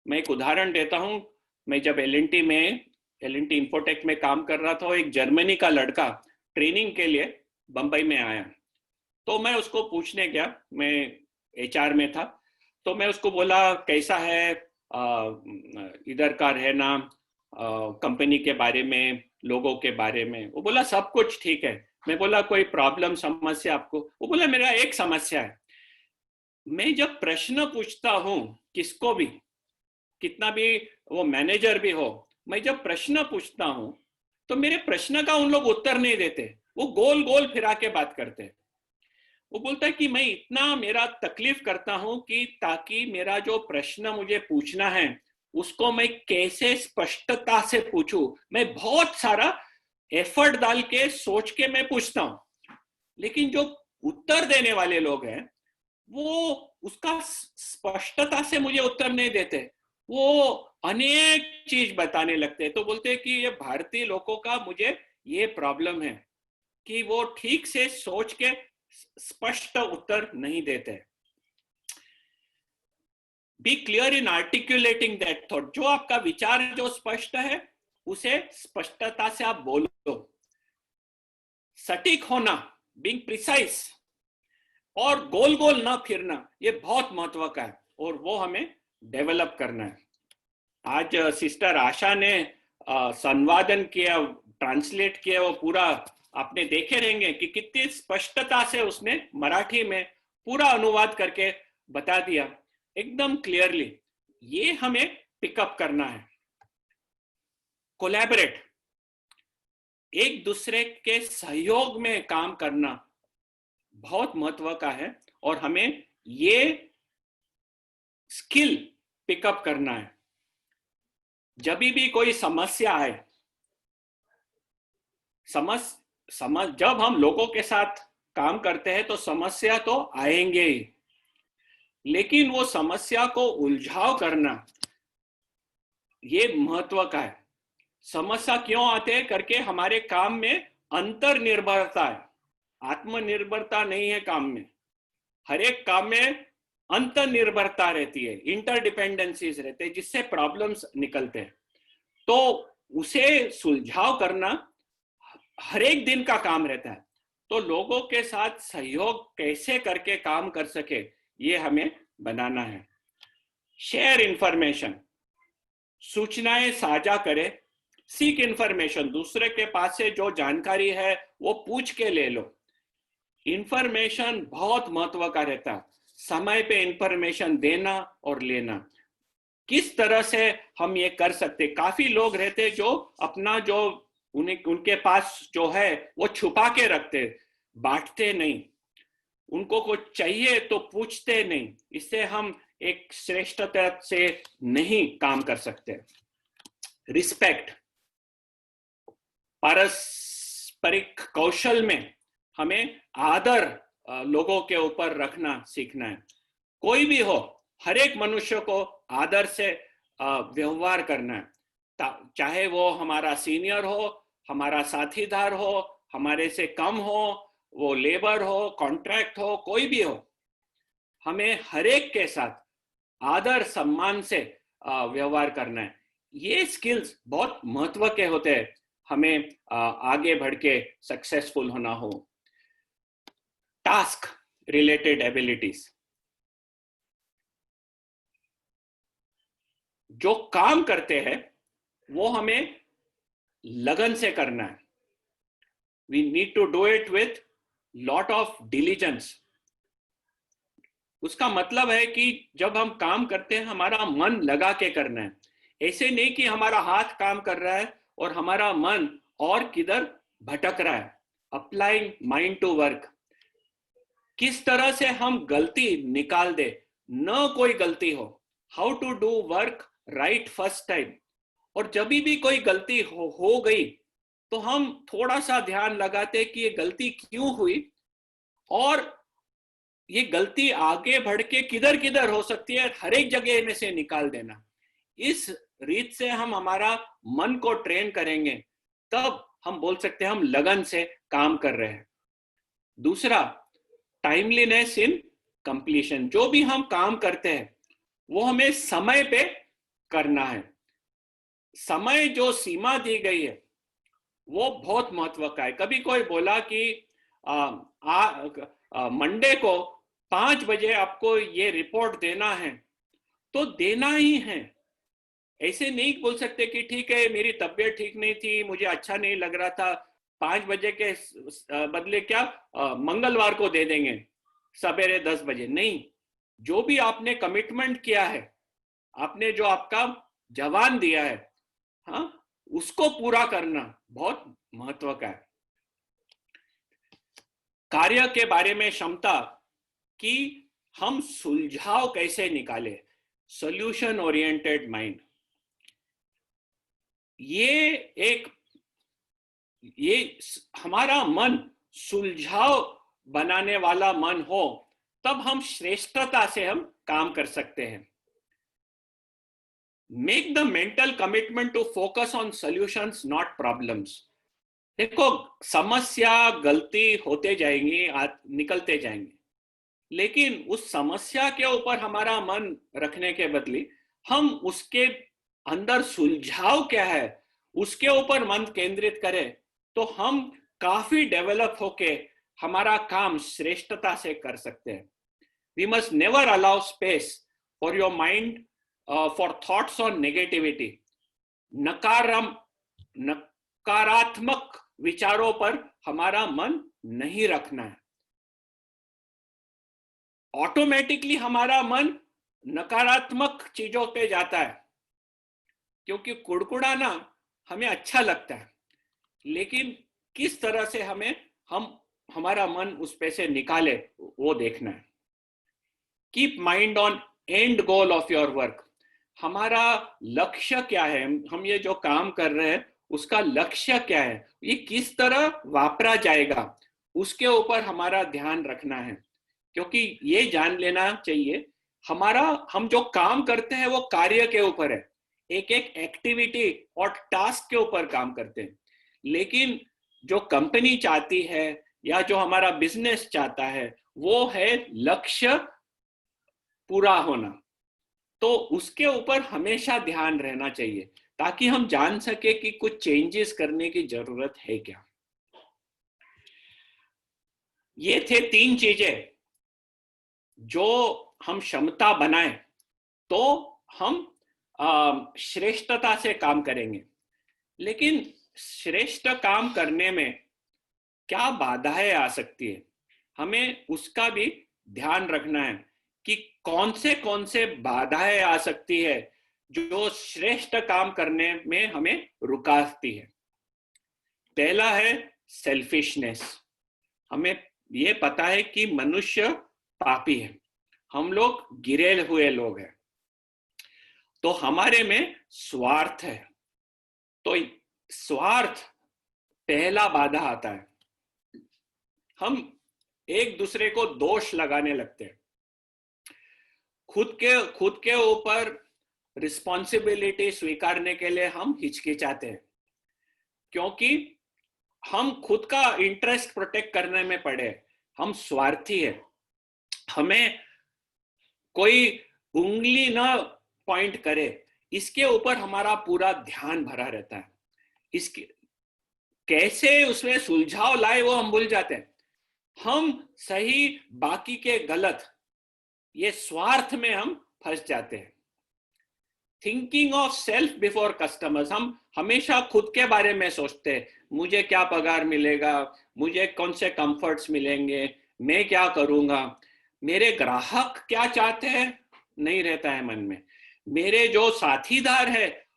मैं एक उदाहरण देता हूं। मैं जब एल&टी इंफोटेक में काम कर रहा था, एक जर्मनी का लड़का ट्रेनिंग के लिए बंबई में आया, तो मैं उसको पूछने गया, मैं एचआर में था, तो मैं उसको बोला कैसा है इधर का रहना, कंपनी के बारे में, लोगों के बारे में। वो बोला सब कुछ ठीक है। मैं बोला कोई प्रॉब्लम समस्या आपको? वो बोला मेरा एक समस्या है। मैं जब प्रश्न पूछता हूं किसको भी, कितना भी वो मैनेजर भी हो, मैं जब प्रश्न पूछता हूं तो मेरे प्रश्न का उन लोग उत्तर नहीं देते, वो गोल गोल फिरा के बात करते हैं। वो बोलता है कि मैं इतना मेरा तकलीफ करता हूं कि ताकि मेरा जो प्रश्न मुझे पूछना है उसको मैं कैसे स्पष्टता से पूछूं। मैं बहुत सारा एफर्ट डाल के सोच के मैं पूछता हूं, लेकिन जो उत्तर देने वाले लोग हैं वो उसका स्पष्टता से मुझे उत्तर नहीं देते, वो अनेक चीज बताने लगते हैं। तो बोलते हैं कि ये भारतीय लोगों का मुझे ये प्रॉब्लम है कि वो ठीक से सोच के स्पष्ट उत्तर नहीं देते। Be clear in articulating that thought. जो आपका विचार जो स्पष्ट है उसे स्पष्टता से आप बोलो। सटीक होना, बीइंग प्रिसाइज, और गोल गोल ना फिरना, ये बहुत महत्व का है और वो हमें डेवलप करना है। आज सिस्टर आशा ने संवादन किया, ट्रांसलेट किया, वो पूरा आपने देखे रहेंगे कि कितनी स्पष्टता से उसने मराठी में पूरा अनुवाद करके बता दिया एकदम क्लियरली। ये हमें पिकअप करना है। कोलैबोरेट, एक दूसरे के सहयोग में काम करना बहुत महत्व का है और हमें ये स्किल पिकअप करना है। जब भी कोई समस्या आए, जब हम लोगों के साथ काम करते हैं तो समस्या तो आएंगे ही, लेकिन वो समस्या को उलझाव करना ये महत्व का है। समस्या क्यों आते हैं करके हमारे काम में अंतर्निर्भरता है, आत्मनिर्भरता नहीं है काम में। हर एक काम में अंतर्निर्भरता रहती है, इंटरडिपेंडेंसीज रहते हैं जिससे प्रॉब्लम्स निकलते हैं। तो उसे सुलझाव करना हर एक दिन का काम रहता है। तो लोगों के साथ सहयोग कैसे करके काम कर सके ये हमें बनाना है। शेयर इंफॉर्मेशन, सूचनाएं साझा करें। सीक इंफॉर्मेशन, दूसरे के पास से जो जानकारी है वो पूछ के ले लो। इंफॉर्मेशन बहुत महत्व का रहता है, समय पे इंफॉर्मेशन देना और लेना। किस तरह से हम ये कर सकते, काफी लोग रहते जो अपना जो उनके पास जो है वो छुपा के रखते, बांटते नहीं। उनको कुछ चाहिए तो पूछते नहीं। इससे हम एक श्रेष्ठता से नहीं काम कर सकते। रिस्पेक्ट, पारस्परिक कौशल में हमें आदर लोगों के ऊपर रखना सीखना है। कोई भी हो, हर एक मनुष्य को आदर से व्यवहार करना है, चाहे वो हमारा सीनियर हो, हमारा साथीदार हो, हमारे से कम हो, वो लेबर हो, कॉन्ट्रैक्ट हो, कोई भी हो। हमें हर एक के साथ आदर सम्मान से व्यवहार करना है। ये स्किल्स बहुत महत्व के होते हैं हमें आगे बढ़ के सक्सेसफुल होना हो। टास्क रिलेटेड एबिलिटीज, जो काम करते हैं वो हमें लगन से करना है। We need to do it with lot of diligence. उसका मतलब है कि जब हम काम करते हैं हमारा मन लगा के करना है। ऐसे नहीं कि हमारा हाथ काम कर रहा है और हमारा मन और किधर भटक रहा है। अप्लाइंग माइंड टू वर्क, किस तरह से हम गलती निकाल दे, न कोई गलती हो। How to do work right first time. और जब भी कोई गलती हो गई तो हम थोड़ा सा ध्यान लगाते कि ये गलती क्यों हुई और ये गलती आगे बढ़ के किधर किधर हो सकती है, हर एक जगह में से निकाल देना। इस रीत से हम हमारा मन को ट्रेन करेंगे, तब हम बोल सकते हैं हम लगन से काम कर रहे हैं। दूसरा, टाइमलीनेस इन कंप्लीशन। जो भी हम काम करते हैं वो हमें समय पे करना है। समय जो सीमा दी गई है वो बहुत महत्व का है। कभी कोई बोला कि मंडे को 5 बजे आपको ये रिपोर्ट देना है, तो देना ही है। ऐसे नहीं बोल सकते कि ठीक है मेरी तबीयत ठीक नहीं थी, मुझे अच्छा नहीं लग रहा था, 5 बजे के बदले क्या मंगलवार को दे देंगे सवेरे 10 बजे। नहीं, जो भी आपने कमिटमेंट किया है, आपने जो आपका जवान दिया है, हाँ, उसको पूरा करना बहुत महत्व का है। कार्य के बारे में क्षमता कि हम सुलझाव कैसे निकाले, सॉल्यूशन ओरिएंटेड माइंड। ये हमारा मन सुलझाव बनाने वाला मन हो, तब हम श्रेष्ठता से हम काम कर सकते हैं। Make the mental commitment to focus on solutions not problems. देखो, समस्या गलती होते जाएंगी, निकलते जाएंगे, लेकिन उस समस्या के ऊपर हमारा मन रखने के बदले हम उसके अंदर सुलझाव क्या है उसके ऊपर मन केंद्रित करें, तो हम काफी डेवलप होके हमारा काम श्रेष्ठता से कर सकते हैं। We must never allow space for your mind for thoughts on negativity. नकारात्मक विचारों पर हमारा मन नहीं रखना है। ऑटोमेटिकली हमारा मन नकारात्मक चीजों पे जाता है, क्योंकि कुड़कुड़ाना हमें अच्छा लगता है, लेकिन किस तरह से हम हमारा मन उस पे से निकाले वो देखना है। Keep mind on and goal of your work. हमारा लक्ष्य क्या है, हम ये जो काम कर रहे हैं उसका लक्ष्य क्या है, ये किस तरह वापरा जाएगा, उसके ऊपर हमारा ध्यान रखना है। क्योंकि ये जान लेना चाहिए हम जो काम करते हैं वो कार्य के ऊपर है, एक एक एक्टिविटी और टास्क के ऊपर काम करते हैं। लेकिन जो कंपनी चाहती है या जो हमारा बिजनेस चाहता है वो है लक्ष्य पूरा होना। तो उसके ऊपर हमेशा ध्यान रहना चाहिए ताकि हम जान सके कि कुछ चेंजेस करने की जरूरत है क्या। ये थे 3 चीजें जो हम क्षमता बनाए तो हम श्रेष्ठता से काम करेंगे। लेकिन श्रेष्ठ काम करने में क्या बाधाएं आ सकती है, हमें उसका भी ध्यान रखना है कि कौन से बाधाएं आ सकती है जो श्रेष्ठ काम करने में हमें रुकाती है। पहला है सेल्फिशनेस। हमें ये पता है कि मनुष्य पापी है, हम लोग गिरे हुए लोग हैं, तो हमारे में स्वार्थ है। तो स्वार्थ पहला बाधा आता है। हम एक दूसरे को दोष लगाने लगते हैं, खुद के ऊपर रिस्पॉन्सिबिलिटी स्वीकारने के लिए हम हिचकिचाते हैं, क्योंकि हम खुद का इंटरेस्ट प्रोटेक्ट करने में पड़े, हम स्वार्थी है। हमें कोई उंगली ना पॉइंट करे, इसके ऊपर हमारा पूरा ध्यान भरा रहता है। इसके कैसे उसमें सुलझाव लाए वो हम भूल जाते हैं। हम सही बाकी के गलत, ये स्वार्थ में हम फंस जाते हैं। Thinking of self before customers, हम हमेशा खुद के बारे में सोचते हैं, मुझे क्या पगार मिलेगा, मुझे कौन से कंफर्ट्स मिलेंगे, मैं क्या करूंगा, मेरे ग्राहक क्या चाहते हैं, नहीं रहता है मन में। मेरे जो साथीदार है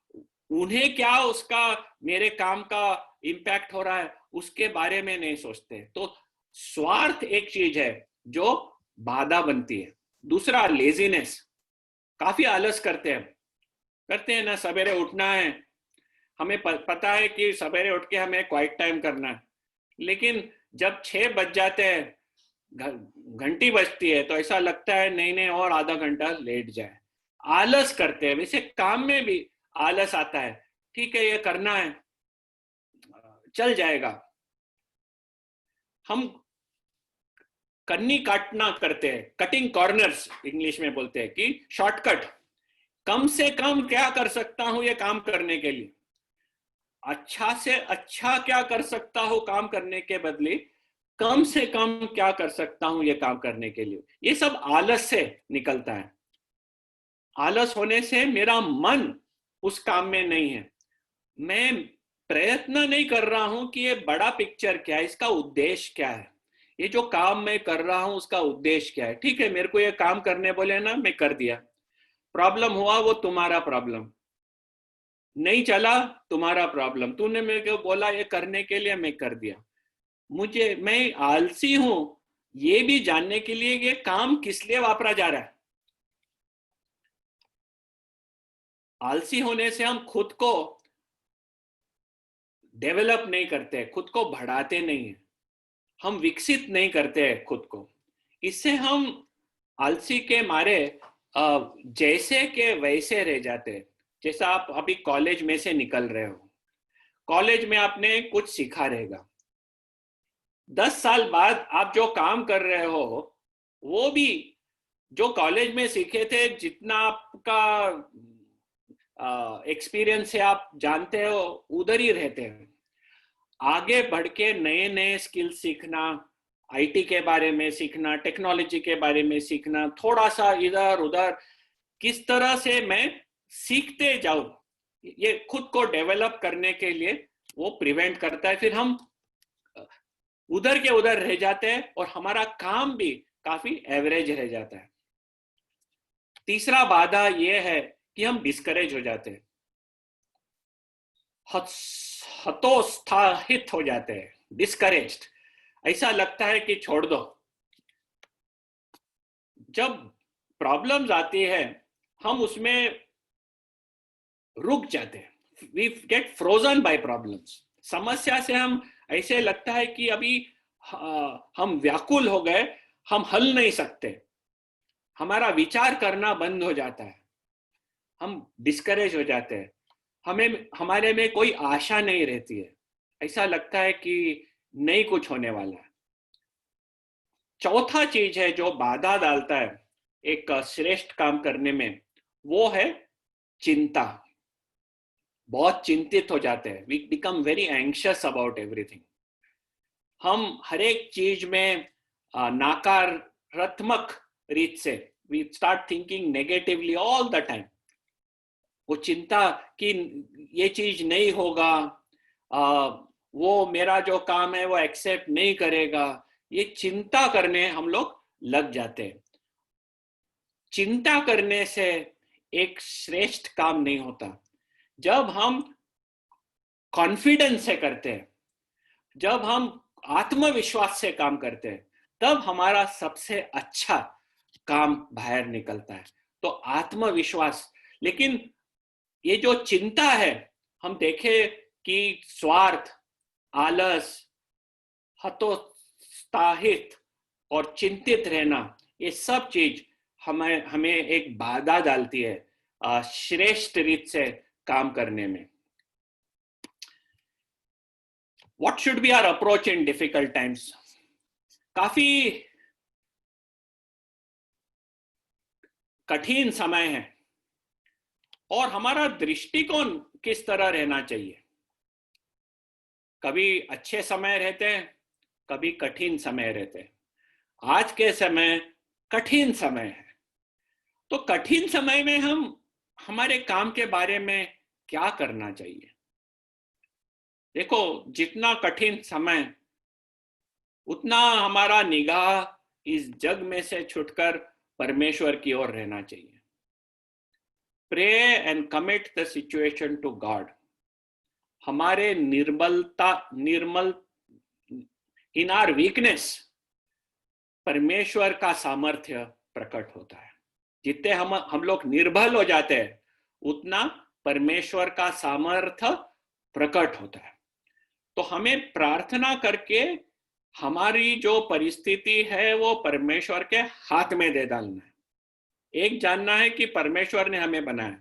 उन्हें क्या उसका मेरे काम का इम्पैक्ट हो रहा है, उसके बारे में नहीं सोचते। तो स्वार्थ एक चीज है जो बाधा बनती है। दूसरा लेजीनेस, काफी आलस करते हैं ना, सवेरे उठना है, हमें पता है कि सवेरे उठ के हमें क्वाइट टाइम करना है, लेकिन जब 6 बज जाते हैं, घंटी बजती है, तो ऐसा लगता है नहीं नहीं और आधा घंटा लेट जाए। आलस करते हैं। वैसे काम में भी आलस आता है, ठीक है ये करना है, चल जाएगा। हम कन्नी काटना करते हैं, कटिंग कॉर्नर्स इंग्लिश में बोलते हैं, कि शॉर्टकट, कम से कम क्या कर सकता हूं ये काम करने के लिए, अच्छा से अच्छा क्या कर सकता हूं काम करने के बदले कम से कम क्या कर सकता हूं ये काम करने के लिए। ये सब आलस से निकलता है। आलस होने से मेरा मन उस काम में नहीं है, मैं प्रयत्न नहीं कर रहा हूं कि ये बड़ा पिक्चर क्या है, इसका उद्देश्य क्या है, ये जो काम मैं कर रहा हूं उसका उद्देश्य क्या है। ठीक है, मेरे को ये काम करने बोले ना, मैं कर दिया, प्रॉब्लम हुआ वो तुम्हारा प्रॉब्लम, नहीं चला तुम्हारा प्रॉब्लम, तूने मेरे को बोला ये करने के लिए, मैं कर दिया। मैं आलसी हूं ये भी जानने के लिए ये काम किस लिए वापरा जा रहा है। आलसी होने से हम खुद को डेवलप नहीं करते, खुद को बढ़ाते नहीं है, हम विकसित नहीं करते हैं खुद को। इससे हम आलसी के मारे जैसे के वैसे रह जाते हैं। जैसा आप अभी कॉलेज में से निकल रहे हो, कॉलेज में आपने कुछ सीखा रहेगा, 10 साल बाद आप जो काम कर रहे हो वो भी जो कॉलेज में सीखे थे, जितना आपका एक्सपीरियंस है आप जानते हो, उधर ही रहते हैं। आगे बढ़ के नए नए स्किल सीखना, आईटी के बारे में सीखना, टेक्नोलॉजी के बारे में सीखना, थोड़ा सा इधर उधर किस तरह से मैं सीखते जाऊं, ये खुद को डेवलप करने के लिए वो प्रिवेंट करता है। फिर हम उधर के उधर रह जाते हैं और हमारा काम भी काफी एवरेज रह जाता है। तीसरा बाधा ये है कि हम डिस्करेज हो जाते हैं, हतोत्साहित हो जाते हैं, डिस्करेज्ड, ऐसा लगता है कि छोड़ दो। जब प्रॉब्लम्स आती है हम उसमें रुक जाते हैं, we get frozen by problems. समस्या से हम ऐसे लगता है कि अभी हम व्याकुल हो गए, हम हल नहीं सकते, हमारा विचार करना बंद हो जाता है, हम डिस्करेज हो जाते हैं, हमें हमारे में कोई आशा नहीं रहती है, ऐसा लगता है कि नहीं कुछ होने वाला है। चौथा चीज है जो बाधा डालता है एक श्रेष्ठ काम करने में, वो है चिंता। बहुत चिंतित हो जाते हैं, we become very anxious about everything. हम हर एक चीज में नकारात्मक रीत से we start thinking negatively all the time. वो चिंता कि ये चीज नहीं होगा, वो मेरा जो काम है वो एक्सेप्ट नहीं करेगा, ये चिंता करने हम लोग लग जाते हैं। चिंता करने से एक श्रेष्ठ काम नहीं होता। जब हम कॉन्फिडेंस से करते हैं, जब हम आत्मविश्वास से काम करते हैं तब हमारा सबसे अच्छा काम बाहर निकलता है। तो आत्मविश्वास। लेकिन ये जो चिंता है, हम देखें कि स्वार्थ, आलस, हतोत्साहित और चिंतित रहना, ये सब चीज हमें हमें एक बाधा डालती है श्रेष्ठ रीत से काम करने में। What should be our approach in difficult times? काफी कठिन समय है और हमारा दृष्टिकोण किस तरह रहना चाहिए। कभी अच्छे समय रहते हैं, कभी कठिन समय रहते हैं। आज के समय कठिन समय है। तो कठिन समय में हम हमारे काम के बारे में क्या करना चाहिए। देखो, जितना कठिन समय उतना हमारा निगाह इस जग में से छुटकर परमेश्वर की ओर रहना चाहिए। Pray and commit the situation to God. हमारे निर्मल इन आवर वीकनेस परमेश्वर का सामर्थ्य प्रकट होता है। जितने हम लोग निर्बल हो जाते हैं उतना परमेश्वर का सामर्थ्य प्रकट होता है। तो हमें प्रार्थना करके हमारी जो परिस्थिति है वो परमेश्वर के हाथ में दे डालना है। एक जानना है कि परमेश्वर ने हमें बनाया,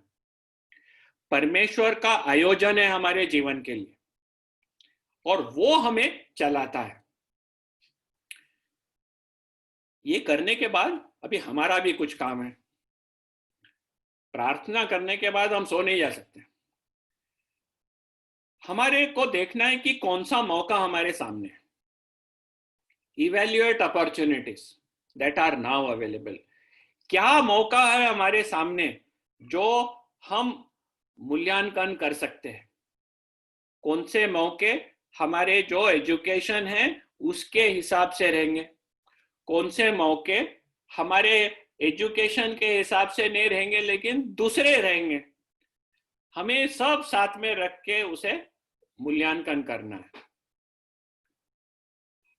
परमेश्वर का आयोजन है हमारे जीवन के लिए और वो हमें चलाता है। ये करने के बाद अभी हमारा भी कुछ काम है। प्रार्थना करने के बाद हम सो नहीं जा सकते। हमारे को देखना है कि कौन सा मौका हमारे सामने है। Evaluate opportunities that are now available. क्या मौका है हमारे सामने जो हम मूल्यांकन कर सकते हैं। कौन से मौके हमारे जो एजुकेशन है उसके हिसाब से रहेंगे, कौन से मौके हमारे एजुकेशन के हिसाब से नहीं रहेंगे लेकिन दूसरे रहेंगे। हमें सब साथ में रख के उसे मूल्यांकन करना है।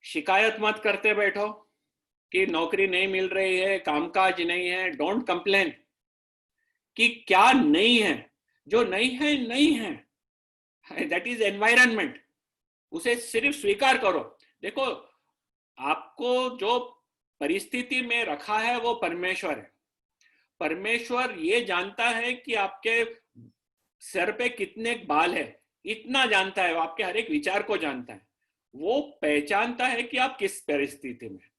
शिकायत मत करते बैठो कि नौकरी नहीं मिल रही है, कामकाज नहीं है। डोंट कंप्लेन कि क्या नहीं है। जो नहीं है नहीं है, दैट इज एनवायरनमेंट। उसे सिर्फ स्वीकार करो। देखो, आपको जो परिस्थिति में रखा है वो परमेश्वर है। परमेश्वर ये जानता है कि आपके सर पे कितने बाल है, इतना जानता है। वो आपके हर एक विचार को जानता है। वो पहचानता है कि आप किस परिस्थिति में।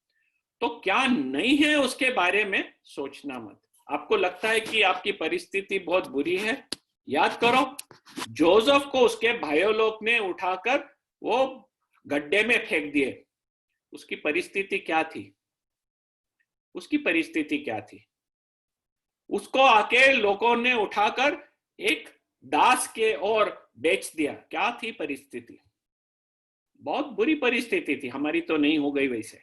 तो क्या नहीं है उसके बारे में सोचना मत। आपको लगता है कि आपकी परिस्थिति बहुत बुरी है, याद करो जोसेफ को उसके भाइयों लोग ने उठाकर वो गड्ढे में फेंक दिए। उसकी परिस्थिति क्या थी? उसकी परिस्थिति क्या थी? उसको आके लोगों ने उठाकर एक दास के ओर बेच दिया। क्या थी परिस्थिति? बहुत बुरी परिस्थिति थी। हमारी तो नहीं हो गई वैसे।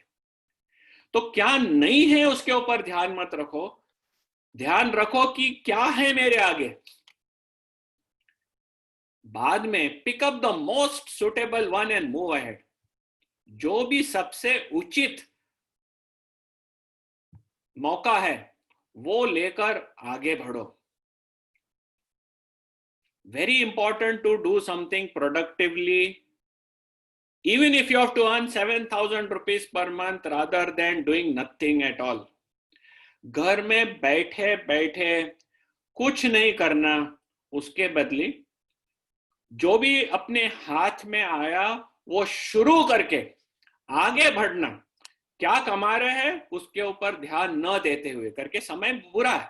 तो क्या नहीं है उसके ऊपर ध्यान मत रखो। ध्यान रखो कि क्या है मेरे आगे। बाद में pick up the most suitable one and move ahead. जो भी सबसे उचित मौका है वो लेकर आगे बढ़ो। Very important to do something productively, even if you have to earn 7,000 rupees per month rather than doing nothing at all. घर में बैठे बैठे कुछ नहीं करना, उसके बदले जो भी अपने हाथ में आया वो शुरू करके आगे बढ़ना। क्या कमा रहे हैं उसके ऊपर ध्यान न देते हुए करके। समय बुरा है,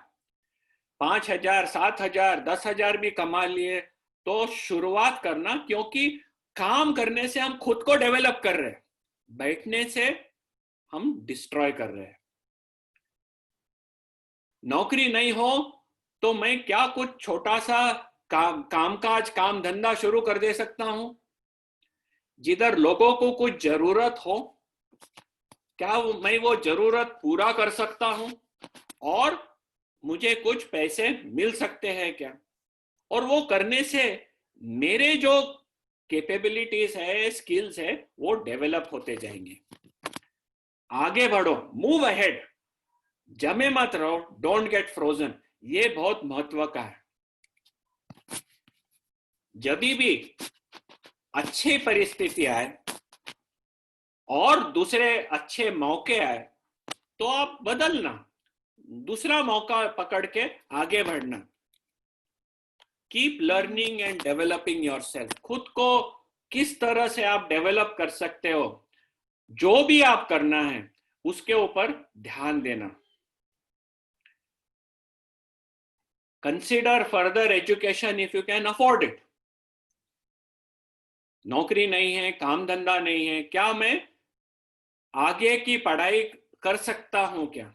5,000 7,000 10,000 भी कमा लिए तो शुरुआत करना, क्योंकि काम करने से हम खुद को डेवलप कर रहे हैं, बैठने से हम डिस्ट्रॉय कर रहे हैं। नौकरी नहीं हो तो मैं क्या कुछ छोटा सा कामकाज काम धंधा शुरू कर दे सकता हूं जिधर लोगों को कुछ जरूरत हो। क्या मैं वो जरूरत पूरा कर सकता हूं और मुझे कुछ पैसे मिल सकते हैं क्या? और वो करने से मेरे जो कैपेबिलिटीज है, स्किल्स है, वो डेवलप होते जाएंगे। आगे बढ़ो, मूव अहेड, जमे मत रहो, डोंट गेट फ्रोजन। ये बहुत महत्व का है। जब भी अच्छी परिस्थिति आए और दूसरे अच्छे मौके आए तो आप बदलना, दूसरा मौका पकड़ के आगे बढ़ना। Keep learning and developing yourself. खुद को किस तरह से आप डेवलप कर सकते हो, जो भी आप करना है उसके ऊपर ध्यान देना। Consider further education if you can afford it. नौकरी नहीं है, काम धंधा नहीं है, क्या मैं आगे की पढ़ाई कर सकता हूं क्या,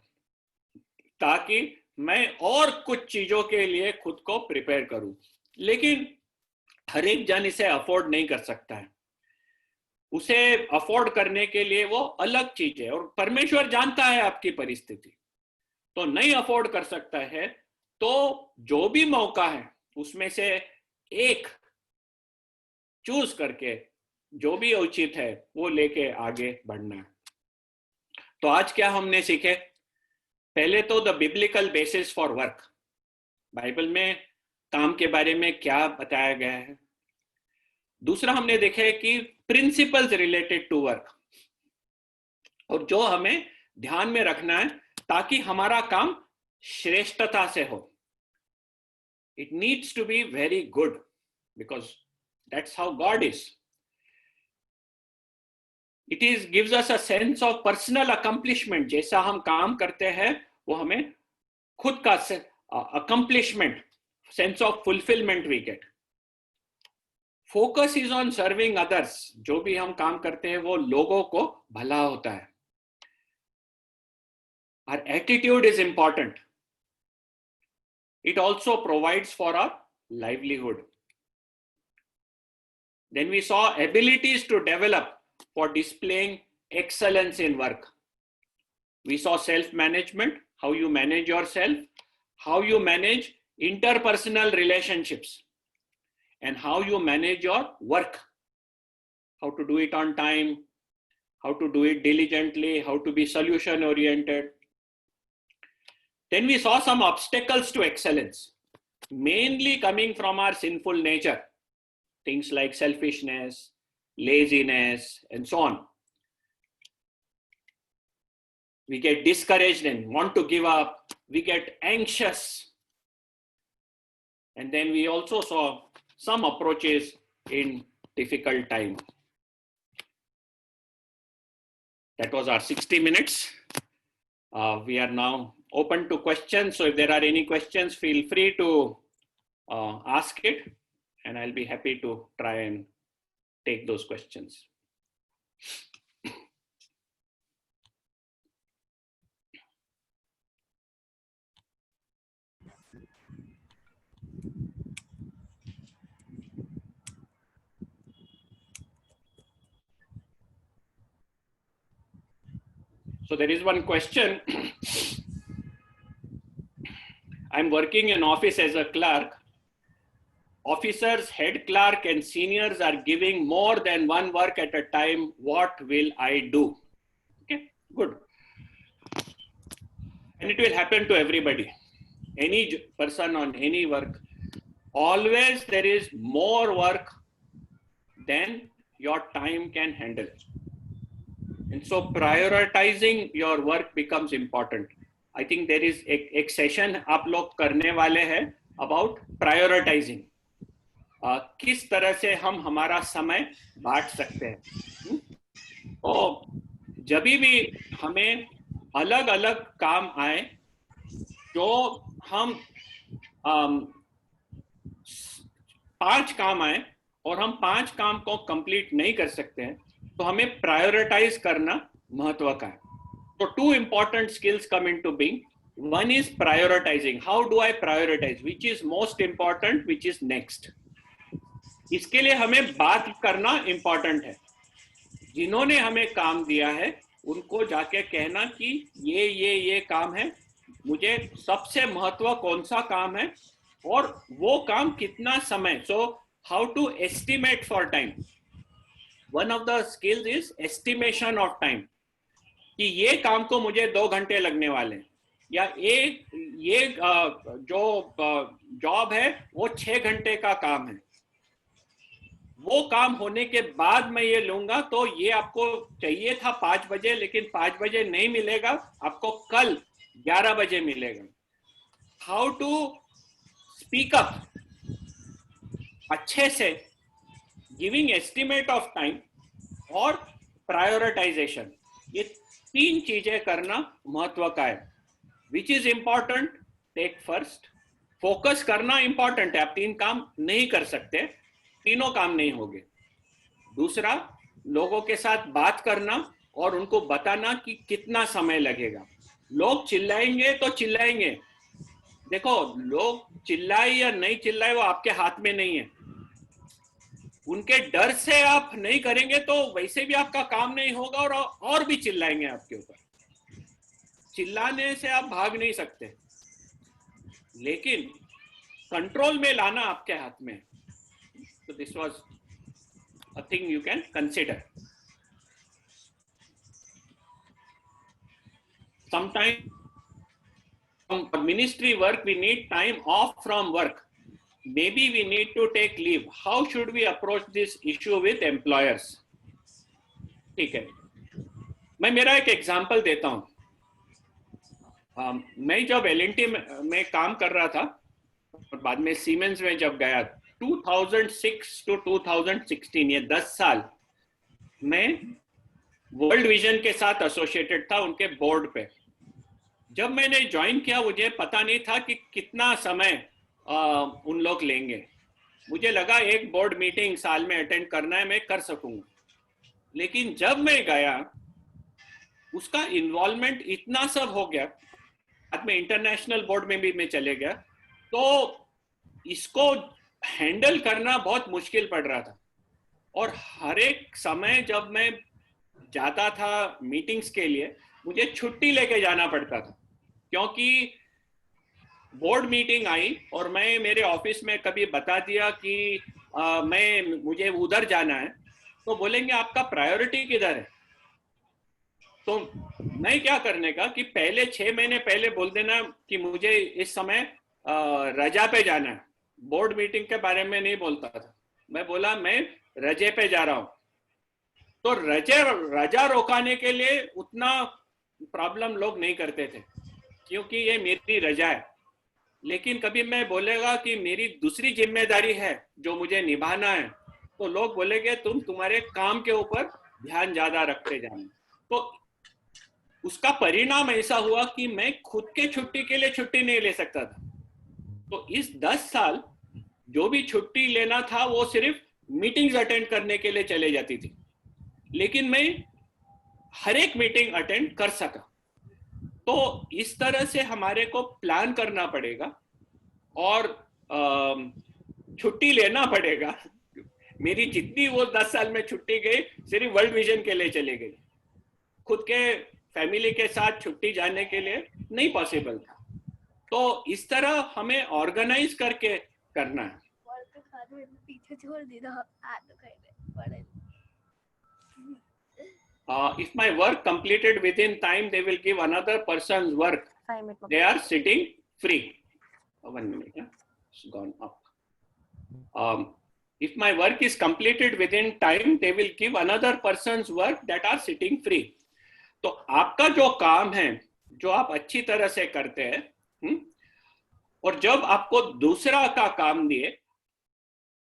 ताकि मैं और कुछ चीजों के लिए खुद को प्रिपेयर करूं। लेकिन हर एक जन इसे अफोर्ड नहीं कर सकता है। उसे अफोर्ड करने के लिए वो अलग चीज है, और परमेश्वर जानता है आपकी परिस्थिति। तो नहीं अफोर्ड कर सकता है तो जो भी मौका है उसमें से एक चूज करके जो भी उचित है वो लेके आगे बढ़ना है। तो आज क्या हमने सीखे? पहले तो the biblical basis for work, Bible में काम के बारे में क्या बताया गया है। दूसरा हमने देखा है कि प्रिंसिपल्स रिलेटेड टू वर्क, और जो हमें ध्यान में रखना है ताकि हमारा काम श्रेष्ठता से हो। It needs to be very good because that's how God is. It is gives us a sense of personal accomplishment. जैसा हम काम करते हैं वो हमें खुद का accomplishment, sense of fulfilment we get. Focus is on serving others. जो भी हम काम करते हैं वो लोगों को भला होता है। Our attitude is important. It also provides for our livelihood. Then we saw abilities to develop for displaying excellence in work. We saw self-management, how you manage yourself, how you manage interpersonal relationships, and how you manage your work, how to do it on time, how to do it diligently, how to be solution oriented. Then we saw some obstacles to excellence, mainly coming from our sinful nature, things like selfishness, laziness, and so on. We get discouraged and want to give up. We get anxious. And then we also saw some approaches in difficult time. That was our 60 minutes. We are now open to questions. So if there are any questions, feel free to ask it, and I'll be happy to try and take those questions. So there is one question. I'm working in office as a clerk. Officers, head clerk and seniors are giving more than one work at a time. What will I do? Okay, good. And it will happen to everybody. Any person on any work. Always there is more work than your time can handle. And so prioritizing your work becomes important. I think there is एक session आप लोग करने वाले हैं about prioritizing. किस तरह से हम हमारा समय बांट सकते हैं। तो जब भी हमें अलग अलग काम आए, जो हम 5 काम आए और हम 5 काम को कंप्लीट नहीं कर सकते हैं, तो हमें प्रायोरिटाइज करना महत्व का है। तो 2 important skills come into being. One is prioritizing. How do I prioritize? Which is most important? Which is next? इसके लिए हमें बात करना important है। जिन्होंने हमें काम दिया है उनको जाके कहना कि ये काम है, मुझे सबसे महत्व कौन सा काम है और वो काम कितना समय। So how to estimate for time. One of the skills is estimation of time, कि ये काम को मुझे 2 घंटे लगने वाले हैं, या ये जो जॉब है वो 6 घंटे का काम है, वो काम होने के बाद मैं ये लूंगा, तो ये आपको चाहिए था 5 बजे, लेकिन 5 बजे नहीं मिलेगा, आपको कल 11 बजे मिलेगा. हाउ टू स्पीक अप अच्छे से, गिविंग एस्टिमेट ऑफ टाइम और प्रायोरिटाइजेशन, ये 3 चीजें करना महत्व का है. Which is important, take first. Focus करना इंपॉर्टेंट है, आप 3 काम नहीं कर सकते, तीनों काम नहीं होंगे. दूसरा, लोगों के साथ बात करना और उनको बताना कि कितना समय लगेगा. लोग चिल्लाएंगे तो चिल्लाएंगे, देखो लोग चिल्लाए या नहीं चिल्लाए वो आपके हाथ में नहीं है. उनके डर से आप नहीं करेंगे तो वैसे भी आपका काम नहीं होगा और भी चिल्लाएंगे आपके ऊपर. चिल्लाने से आप भाग नहीं सकते, लेकिन कंट्रोल में लाना आपके हाथ में है. So this was a thing you can consider. Sometimes from ministry work we need time off from work. Maybe we need to take leave. How should we approach this issue with employers? ठीक है, मैं मेरा एक example देता हूँ. मैं जब L&T में काम कर रहा था और बाद में सीमेंस में जब गया, 2006 to 2016, ये 10 साल मैं वर्ल्ड विजन के साथ एसोसिएटेड था, उनके बोर्ड पे. जब मैंने ज्वाइन किया मुझे पता नहीं था कि कितना समय उन लोग लेंगे. मुझे लगा एक बोर्ड मीटिंग साल में अटेंड करना है, मैं कर सकूंगा. लेकिन जब मैं गया उसका इन्वॉल्वमेंट इतना सब हो गया, बाद में इंटरनेशनल बोर्ड में भी मैं चले गया, तो इसको हैंडल करना बहुत मुश्किल पड़ रहा था. और हर एक समय जब मैं जाता था मीटिंग्स के लिए, मुझे छुट्टी लेके जाना पड़ता था, क्योंकि बोर्ड मीटिंग आई और मैं मेरे ऑफिस में कभी बता दिया कि मुझे उधर जाना है, तो बोलेंगे आपका प्रायोरिटी किधर है. तो मैं क्या करने का कि पहले 6 महीने पहले बोल देना कि मुझे इस समय रजा पे जाना है. बोर्ड मीटिंग के बारे में नहीं बोलता था, मैं बोला मैं रजे पे जा रहा हूं. तो रजा रोकाने के लिए उतना प्रॉब्लम लोग नहीं करते थे, क्योंकि ये मेरी रजा है. लेकिन कभी मैं बोलेगा कि मेरी दूसरी जिम्मेदारी है जो मुझे निभाना है, तो लोग बोलेंगे तुम्हारे काम के ऊपर ध्यान ज्यादा रखते जाना. तो उसका परिणाम ऐसा हुआ कि मैं खुद के छुट्टी के लिए छुट्टी नहीं ले सकता था. तो इस 10 साल जो भी छुट्टी लेना था वो सिर्फ मीटिंग्स अटेंड करने के लिए चले जाती थी, लेकिन मैं हर एक मीटिंग अटेंड कर सका. तो इस तरह से हमारे को प्लान करना पड़ेगा और छुट्टी लेना पड़ेगा. मेरी जितनी वो 10 साल में छुट्टी गई सिर्फ वर्ल्ड विजन के लिए चली गई, खुद के फैमिली के साथ छुट्टी जाने के लिए नहीं पॉसिबल था. तो इस तरह हमें ऑर्गेनाइज करके करना है. If my work completed within time, they will give another person's work. They are sitting free. 1 minute, it's gone up. If my work is completed within time, they will give another person's work that are sitting free. तो आपका जो काम है, जो आप अच्छी तरह से करते हैं, और जब आपको दूसरा का काम दिए,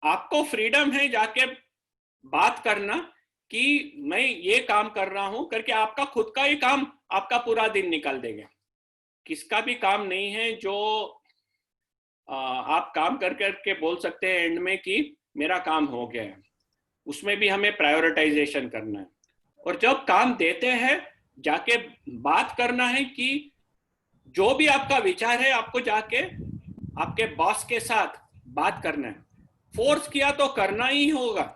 आपको फ्रीडम है जाके बात करना कि मैं ये काम कर रहा हूं करके. आपका खुद का ही काम आपका पूरा दिन निकाल देगा. किसका भी काम नहीं है जो आप काम कर करके बोल सकते हैं एंड में कि मेरा काम हो गया है. उसमें भी हमें प्रायोरिटाइजेशन करना है. और जब काम देते हैं जाके बात करना है कि जो भी आपका विचार है आपको जाके आपके बॉस के साथ बात करना है. फोर्स किया तो करना ही होगा,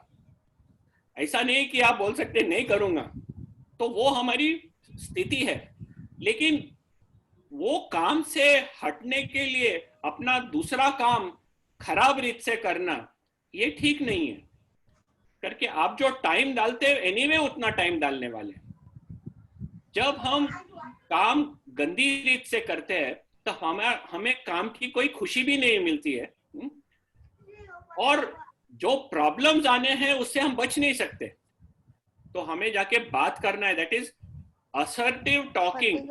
ऐसा नहीं कि आप बोल सकते नहीं करूंगा. तो वो हमारी स्थिति है, लेकिन वो काम से हटने के लिए अपना दूसरा काम खराब रीत से करना, ये ठीक नहीं है करके आप जो टाइम डालते हैं एनीवे उतना टाइम डालने वाले। जब हम काम गंदी रीत से करते हैं तो हमें काम की कोई खुशी भी नहीं मिलती है, और जो प्रॉब्लम्स आने हैं उससे हम बच नहीं सकते। तो हमें जाके बात करना है, दैट इज असर्टिव टॉकिंग।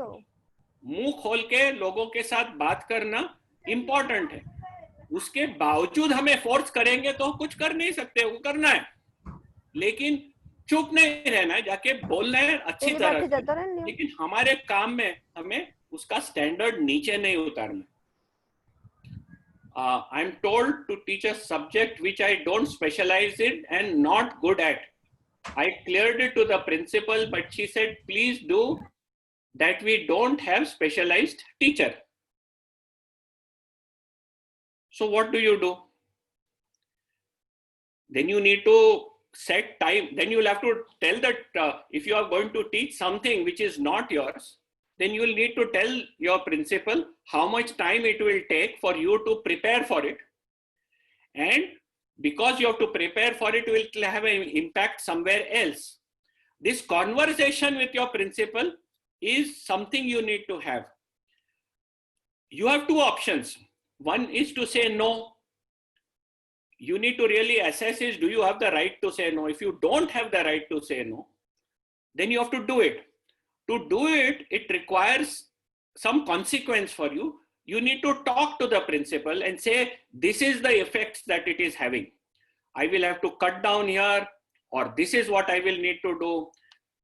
मुंह खोल के लोगों के साथ बात करना इंपॉर्टेंट है। उसके बावजूद हमें फोर्स करेंगे तो कुछ कर नहीं सकते, वो करना है, लेकिन चुप नहीं रहना है, जाके बोलना है अच्छी तरह से। लेकिन हमारे काम में हमें उसका स्टैंडर्ड नीचे नहीं उतारना। I am told to teach a subject which I don't specialize in and not good at. I cleared it to the principal, but she said, please do that. We don't have specialized teacher. So what do? Then you need to set time. Then you'll have to tell that if you are going to teach something which is not yours, then you will need to tell your principal how much time it will take for you to prepare for it. And because you have to prepare for it, it will have an impact somewhere else. This conversation with your principal is something you need to have. You have two options. One is to say no. You need to really assess is, do you have the right to say no? If you don't have the right to say no, then you have to do it. To do it, it requires some consequence for you. You need to talk to the principal and say, this is the effects that it is having. I will have to cut down here, or this is what I will need to do.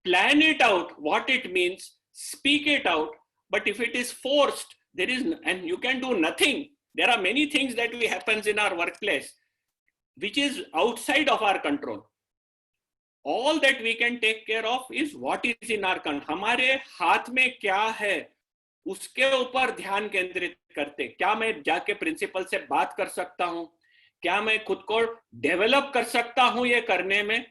Plan it out, what it means, speak it out. But if it is forced, there is, and you can do nothing. There are many things that happens in our workplace, which is outside of our control. All that we can take care of is what is in our control. हमारे हाथ में क्या है उसके ऊपर ध्यान केंद्रित करते। क्या मैं जाके प्रिंसिपल से बात कर सकता हूं? क्या मैं खुद को डेवलप कर सकता हूं ये करने में?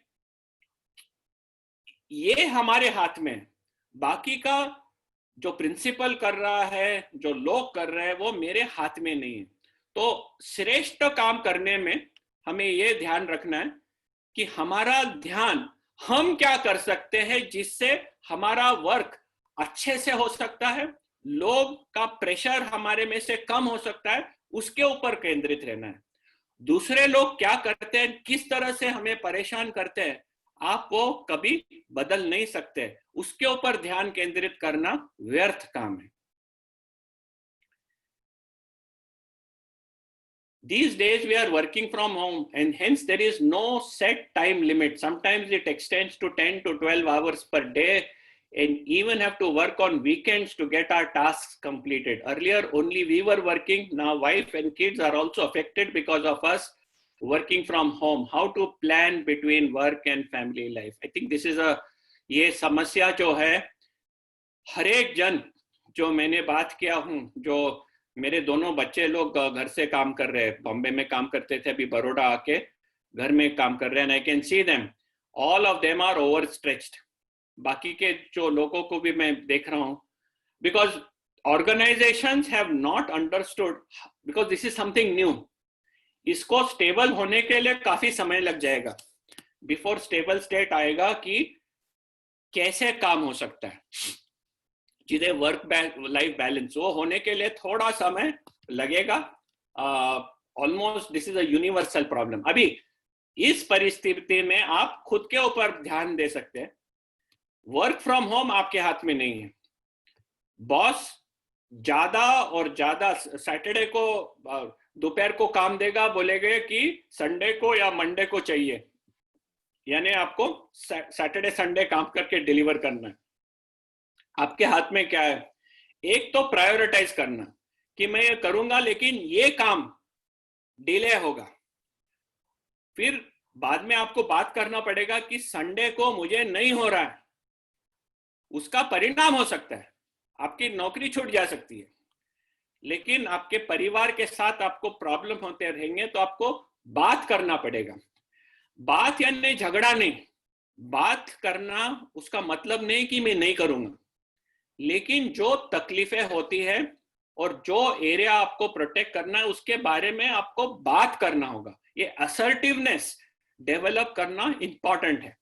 ये हमारे हाथ में। बाकी का जो प्रिंसिपल कर रहा है, जो लोग कर रहे हैं, वो मेरे हाथ में नहीं है। तो श्रेष्ठ काम करने में हमें ये ध्यान रखना है कि हमारा ध्यान हम क्या कर सकते हैं जिससे हमारा वर्क अच्छे से हो सकता है, लोग का प्रेशर हमारे में से कम हो सकता है, उसके ऊपर केंद्रित रहना है। दूसरे लोग क्या करते हैं, किस तरह से हमें परेशान करते हैं, आप वो कभी बदल नहीं सकते। उसके ऊपर ध्यान केंद्रित करना व्यर्थ काम है। These days we are working from home, and hence there is no set time limit. Sometimes it extends to 10 to 12 hours per day, and even have to work on weekends to get our tasks completed. Earlier only we were working, now wife and kids are also affected because of us working from home. How to plan between work and family life? I think this is ये समस्या जो है हर एक जन, जो मैंने बात किया हूं, जो मेरे दोनों बच्चे लोग घर से काम कर रहे हैं, बॉम्बे में काम करते थे, अभी बड़ौदा आके घर में काम कर रहे हैं। I can see them, all of them are overstretched. बाकी के जो लोगों को भी मैं देख रहा हूं, because organisations have not understood, because this is something new. इसको स्टेबल होने के लिए काफी समय लग जाएगा, बिफोर स्टेबल स्टेट आएगा कि कैसे काम हो सकता है। चीजें वर्क लाइफ बैलेंस वो होने के लिए थोड़ा समय लगेगा। Almost this is a universal problem. अभी इस परिस्थिति में आप खुद के ऊपर ध्यान दे सकते हैं। वर्क फ्रॉम होम आपके हाथ में नहीं है। बॉस ज्यादा और ज्यादा सैटरडे को दोपहर को काम देगा, बोलेगे कि संडे को या मंडे को चाहिए, यानी आपको सैटरडे संडे काम करके डिलीवर करना है। आपके हाथ में क्या है? एक तो प्रायोरिटाइज करना कि मैं ये करूंगा लेकिन ये काम डिले होगा। फिर बाद में आपको बात करना पड़ेगा कि संडे को मुझे नहीं हो रहा है, उसका परिणाम हो सकता है आपकी नौकरी छूट जा सकती है। लेकिन आपके परिवार के साथ आपको प्रॉब्लम होते रहेंगे तो आपको बात करना पड़ेगा। बात यानी झगड़ा नहीं, बात करना उसका मतलब नहीं कि मैं नहीं करूंगा, लेकिन जो तकलीफें होती है और जो एरिया आपको प्रोटेक्ट करना है उसके बारे में आपको बात करना होगा। ये असर्टिवनेस डेवलप करना इंपॉर्टेंट है।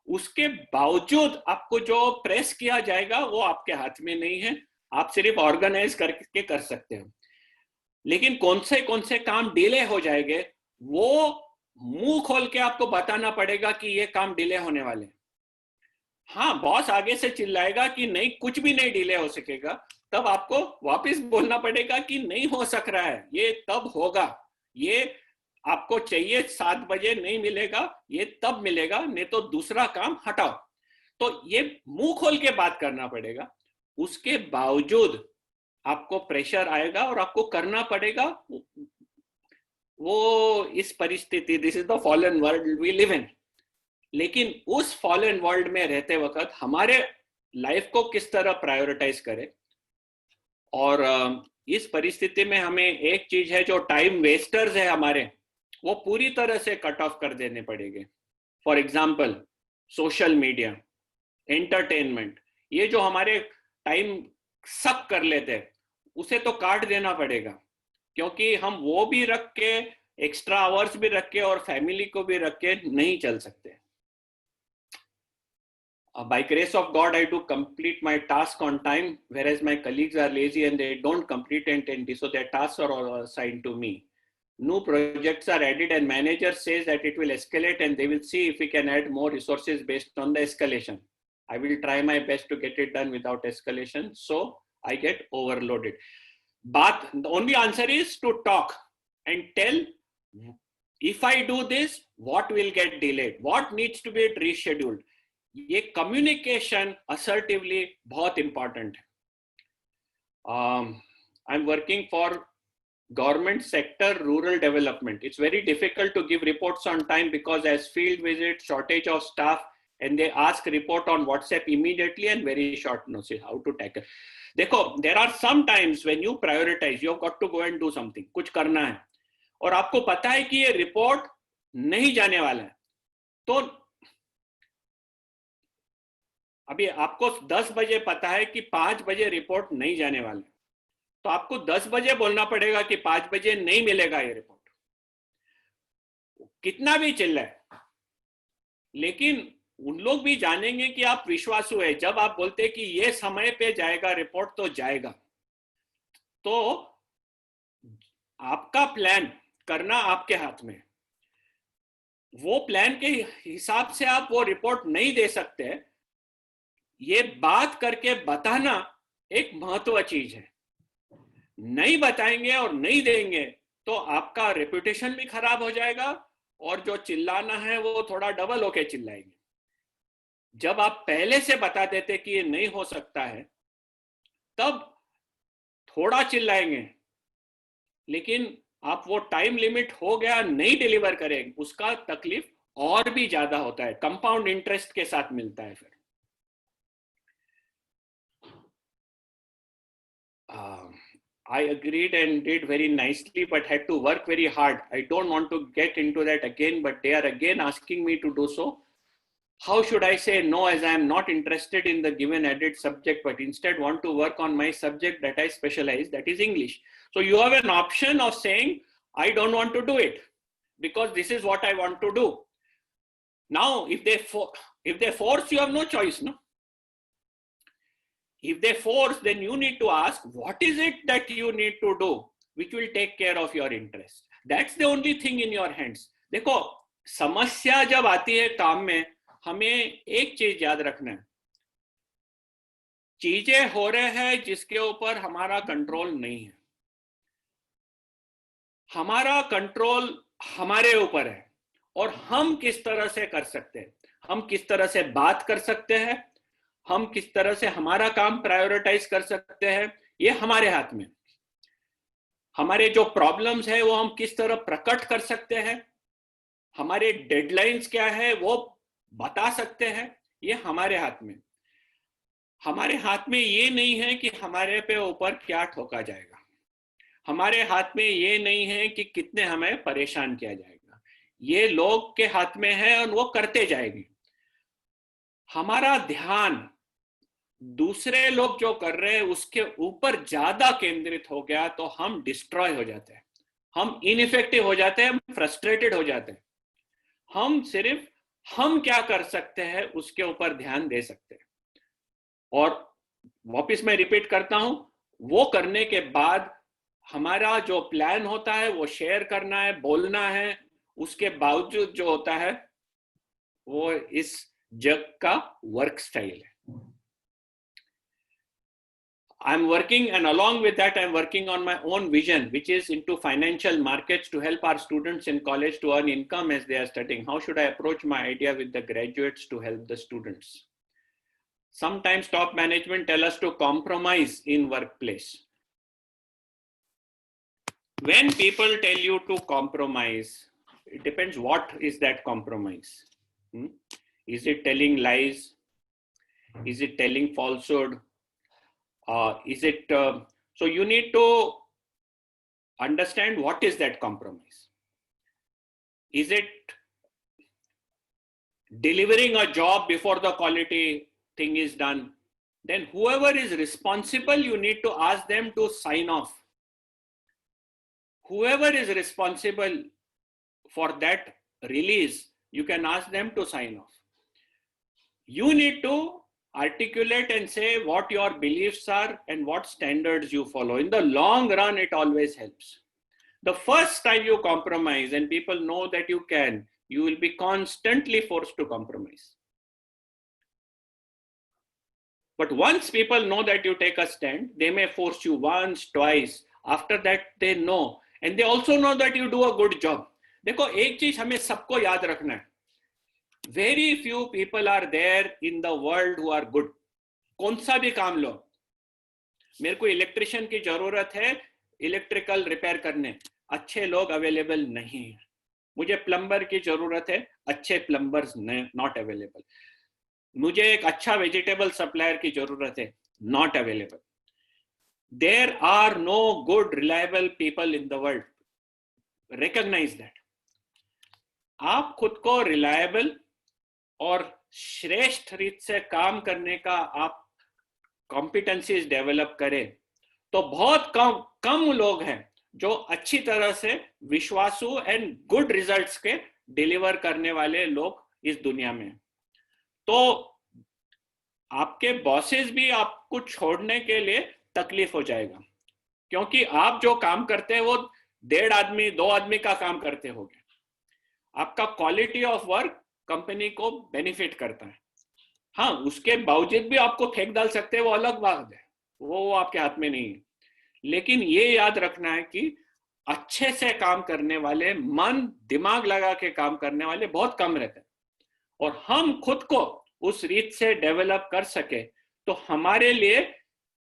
उसके बावजूद आपको जो प्रेस किया जाएगा वो आपके हाथ में नहीं है, आप सिर्फ ऑर्गेनाइज करके कर सकते हो। लेकिन कौन से काम डिले हो जाएंगे वो मुंह खोल के आपको बताना पड़ेगा कि ये काम डिले होने वाले हैं। हाँ, बॉस आगे से चिल्लाएगा कि नहीं कुछ भी नहीं डिले हो सकेगा, तब आपको वापस बोलना पड़ेगा कि नहीं हो सक रहा है, ये तब होगा, ये आपको चाहिए 7 बजे नहीं मिलेगा, ये तब मिलेगा, नहीं तो दूसरा काम हटाओ। तो ये मुंह खोल के बात करना पड़ेगा। उसके बावजूद आपको प्रेशर आएगा और आपको करना पड़ेगा। वो इस परिस्थिति, this is the fallen world we live in. लेकिन उस फॉलन वर्ल्ड में रहते वक्त हमारे लाइफ को किस तरह प्रायोरिटाइज करें, और इस परिस्थिति में हमें एक चीज है, जो टाइम वेस्टर्स है हमारे, वो पूरी तरह से कट ऑफ कर देने पड़ेंगे। For example social media, entertainment, ये जो हमारे टाइम सक कर लेते हैं उसे तो काट देना पड़ेगा, क्योंकि हम वो भी रख के, एक्स्ट्रा आवर्स भी रख के और फैमिली को भी रख के नहीं चल सकते। By grace of God, I do complete my task on time, whereas my colleagues are lazy and they don't complete it, so their tasks are all assigned to me. New projects are added and manager says that it will escalate and they will see if we can add more resources based on the escalation. I will try my best to get it done without escalation, so I get overloaded. But the only answer is to talk and tell, if I do this, what will get delayed, what needs to be rescheduled. ये communication assertively बहुत important है। I am working for government sector rural development. It's very difficult to give reports on time because as field visit, shortage of staff, and they ask report on WhatsApp immediately and very short notice. How to tackle? देखो, there are some times when you prioritize, you have got to go and do something, कुछ करना है, और आपको पता है कि ये रिपोर्ट नहीं जाने वाला है, तो अभी आपको 10 बजे पता है कि 5 बजे रिपोर्ट नहीं जाने वाले, तो आपको 10 बजे बोलना पड़ेगा कि 5 बजे नहीं मिलेगा ये रिपोर्ट, कितना भी चिल्लाए। लेकिन उन लोग भी जानेंगे कि आप विश्वासु है। जब आप बोलते कि ये समय पे जाएगा रिपोर्ट, तो जाएगा। तो आपका प्लान करना आपके हाथ में, वो प्लान के हिसाब से आप वो रिपोर्ट नहीं दे सकते, ये बात करके बताना एक महत्व चीज है। नहीं बताएंगे और नहीं देंगे तो आपका रेपुटेशन भी खराब हो जाएगा, और जो चिल्लाना है वो थोड़ा डबल होके चिल्लाएंगे। जब आप पहले से बता देते कि ये नहीं हो सकता है, तब थोड़ा चिल्लाएंगे, लेकिन आप वो टाइम लिमिट हो गया नहीं डिलीवर करेंगे, उसका तकलीफ और भी ज्यादा होता है, कंपाउंड इंटरेस्ट के साथ मिलता है फिर। I agreed and did very nicely, but had to work very hard. I don't want to get into that again, but they are again asking me to do so. How should I say no, as I am not interested in the given added subject, but instead want to work on my subject that I specialize, that is English. So you have an option of saying, I don't want to do it because this is what I want to do. Now, if they force, you have no choice, no? If they force, then you need to ask, what is it that you need to do which will take care of your interest? That's the only thing in your hands. देखो, समस्या जब आती है काम में, हमें एक चीज याद रखना है, चीजें हो रहे हैं जिसके ऊपर हमारा कंट्रोल नहीं है। हमारा कंट्रोल हमारे ऊपर है, और हम किस तरह से कर सकते हैं, हम किस तरह से बात कर सकते हैं, हम किस तरह से हमारा काम प्रायोरिटाइज कर सकते हैं, ये हमारे हाथ में। हमारे जो प्रॉब्लम्स है वो हम किस तरह प्रकट कर सकते हैं, हमारे डेडलाइंस क्या है वो बता सकते हैं, ये हमारे हाथ में। हमारे हाथ में ये नहीं है कि हमारे पे ऊपर क्या ठोका जाएगा, हमारे हाथ में ये नहीं है कि कितने हमें परेशान किया जाएगा, ये लोग के हाथ में है और वो करते जाएंगे। हमारा ध्यान दूसरे लोग जो कर रहे हैं उसके ऊपर ज्यादा केंद्रित हो गया तो हम डिस्ट्रॉय हो जाते हैं, हम इनइफेक्टिव हो जाते हैं, हम फ्रस्ट्रेटेड हो जाते हैं। हम सिर्फ हम क्या कर सकते हैं उसके ऊपर ध्यान दे सकते हैं। और वापस मैं रिपीट करता हूं, वो करने के बाद हमारा जो प्लान होता है वो शेयर करना है, बोलना है, उसके बावजूद जो होता है वो इस जग का वर्क स्टाइल है। I'm working, and along with that, I'm working on my own vision, which is into financial markets to help our students in college to earn income as they are studying. How should I approach my idea with the graduates to help the students? Sometimes top management tell us to compromise in workplace. When people tell you to compromise, it depends what is that compromise. Is it telling lies? Is it telling falsehood? Is it so you need to understand what is that compromise. Is it delivering a job before the quality thing is done? Then whoever is responsible, you need to ask them to sign off. Whoever is responsible for that release, you can ask them to sign off. You need to articulate and say what your beliefs are and what standards you follow. In the long run, it always helps. The first time you compromise and people know that you can, you will be constantly forced to compromise. But once people know that you take a stand, they may force you once, twice. After that, they know. And they also know that you do a good job. देखो, एक चीज हमें सबको याद रखना है. Very few people are there in the world who are good. कौन सा भी काम लो, मेरे को इलेक्ट्रिशियन की जरूरत है इलेक्ट्रिकल रिपेयर करने, अच्छे लोग अवेलेबल नहीं है. मुझे प्लम्बर की जरूरत है, अच्छे प्लम्बर्स नॉट अवेलेबल. मुझे एक अच्छा वेजिटेबल सप्लायर की जरूरत है, not available. There are no good reliable people in the world. Recognise that. आप खुद को रिलायबल और श्रेष्ठ रीत से काम करने का आप कॉम्पिटेंसीज डेवलप करें तो बहुत कम लोग हैं जो अच्छी तरह से विश्वासु एंड गुड रिजल्ट्स के डिलीवर करने वाले लोग इस दुनिया में. तो आपके बॉसेस भी आपको छोड़ने के लिए तकलीफ हो जाएगा, क्योंकि आप जो काम करते हैं वो 1.5 आदमी 2 आदमी का काम करते होंगे. आपका क्वालिटी ऑफ वर्क कंपनी को बेनिफिट करता है. हाँ, उसके बावजूद भी आपको फेंक डाल सकते हैं, वो अलग बात है, वो आपके हाथ में नहीं है. लेकिन ये याद रखना है कि अच्छे से काम करने वाले, मन दिमाग लगा के काम करने वाले बहुत कम रहते हैं. और हम खुद को उस रीत से डेवलप कर सके तो हमारे लिए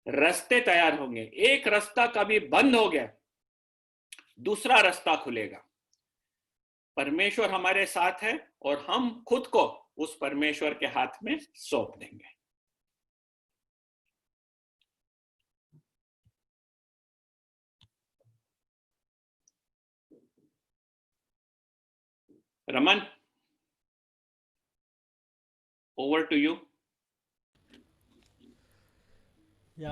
रास्ते तैयार होंगे. एक रास्ता कभी बंद हो गया, दूसरा रास्ता खुलेगा. परमेश्वर हमारे साथ है और हम खुद को उस परमेश्वर के हाथ में सौंप देंगे. Raman, over to you.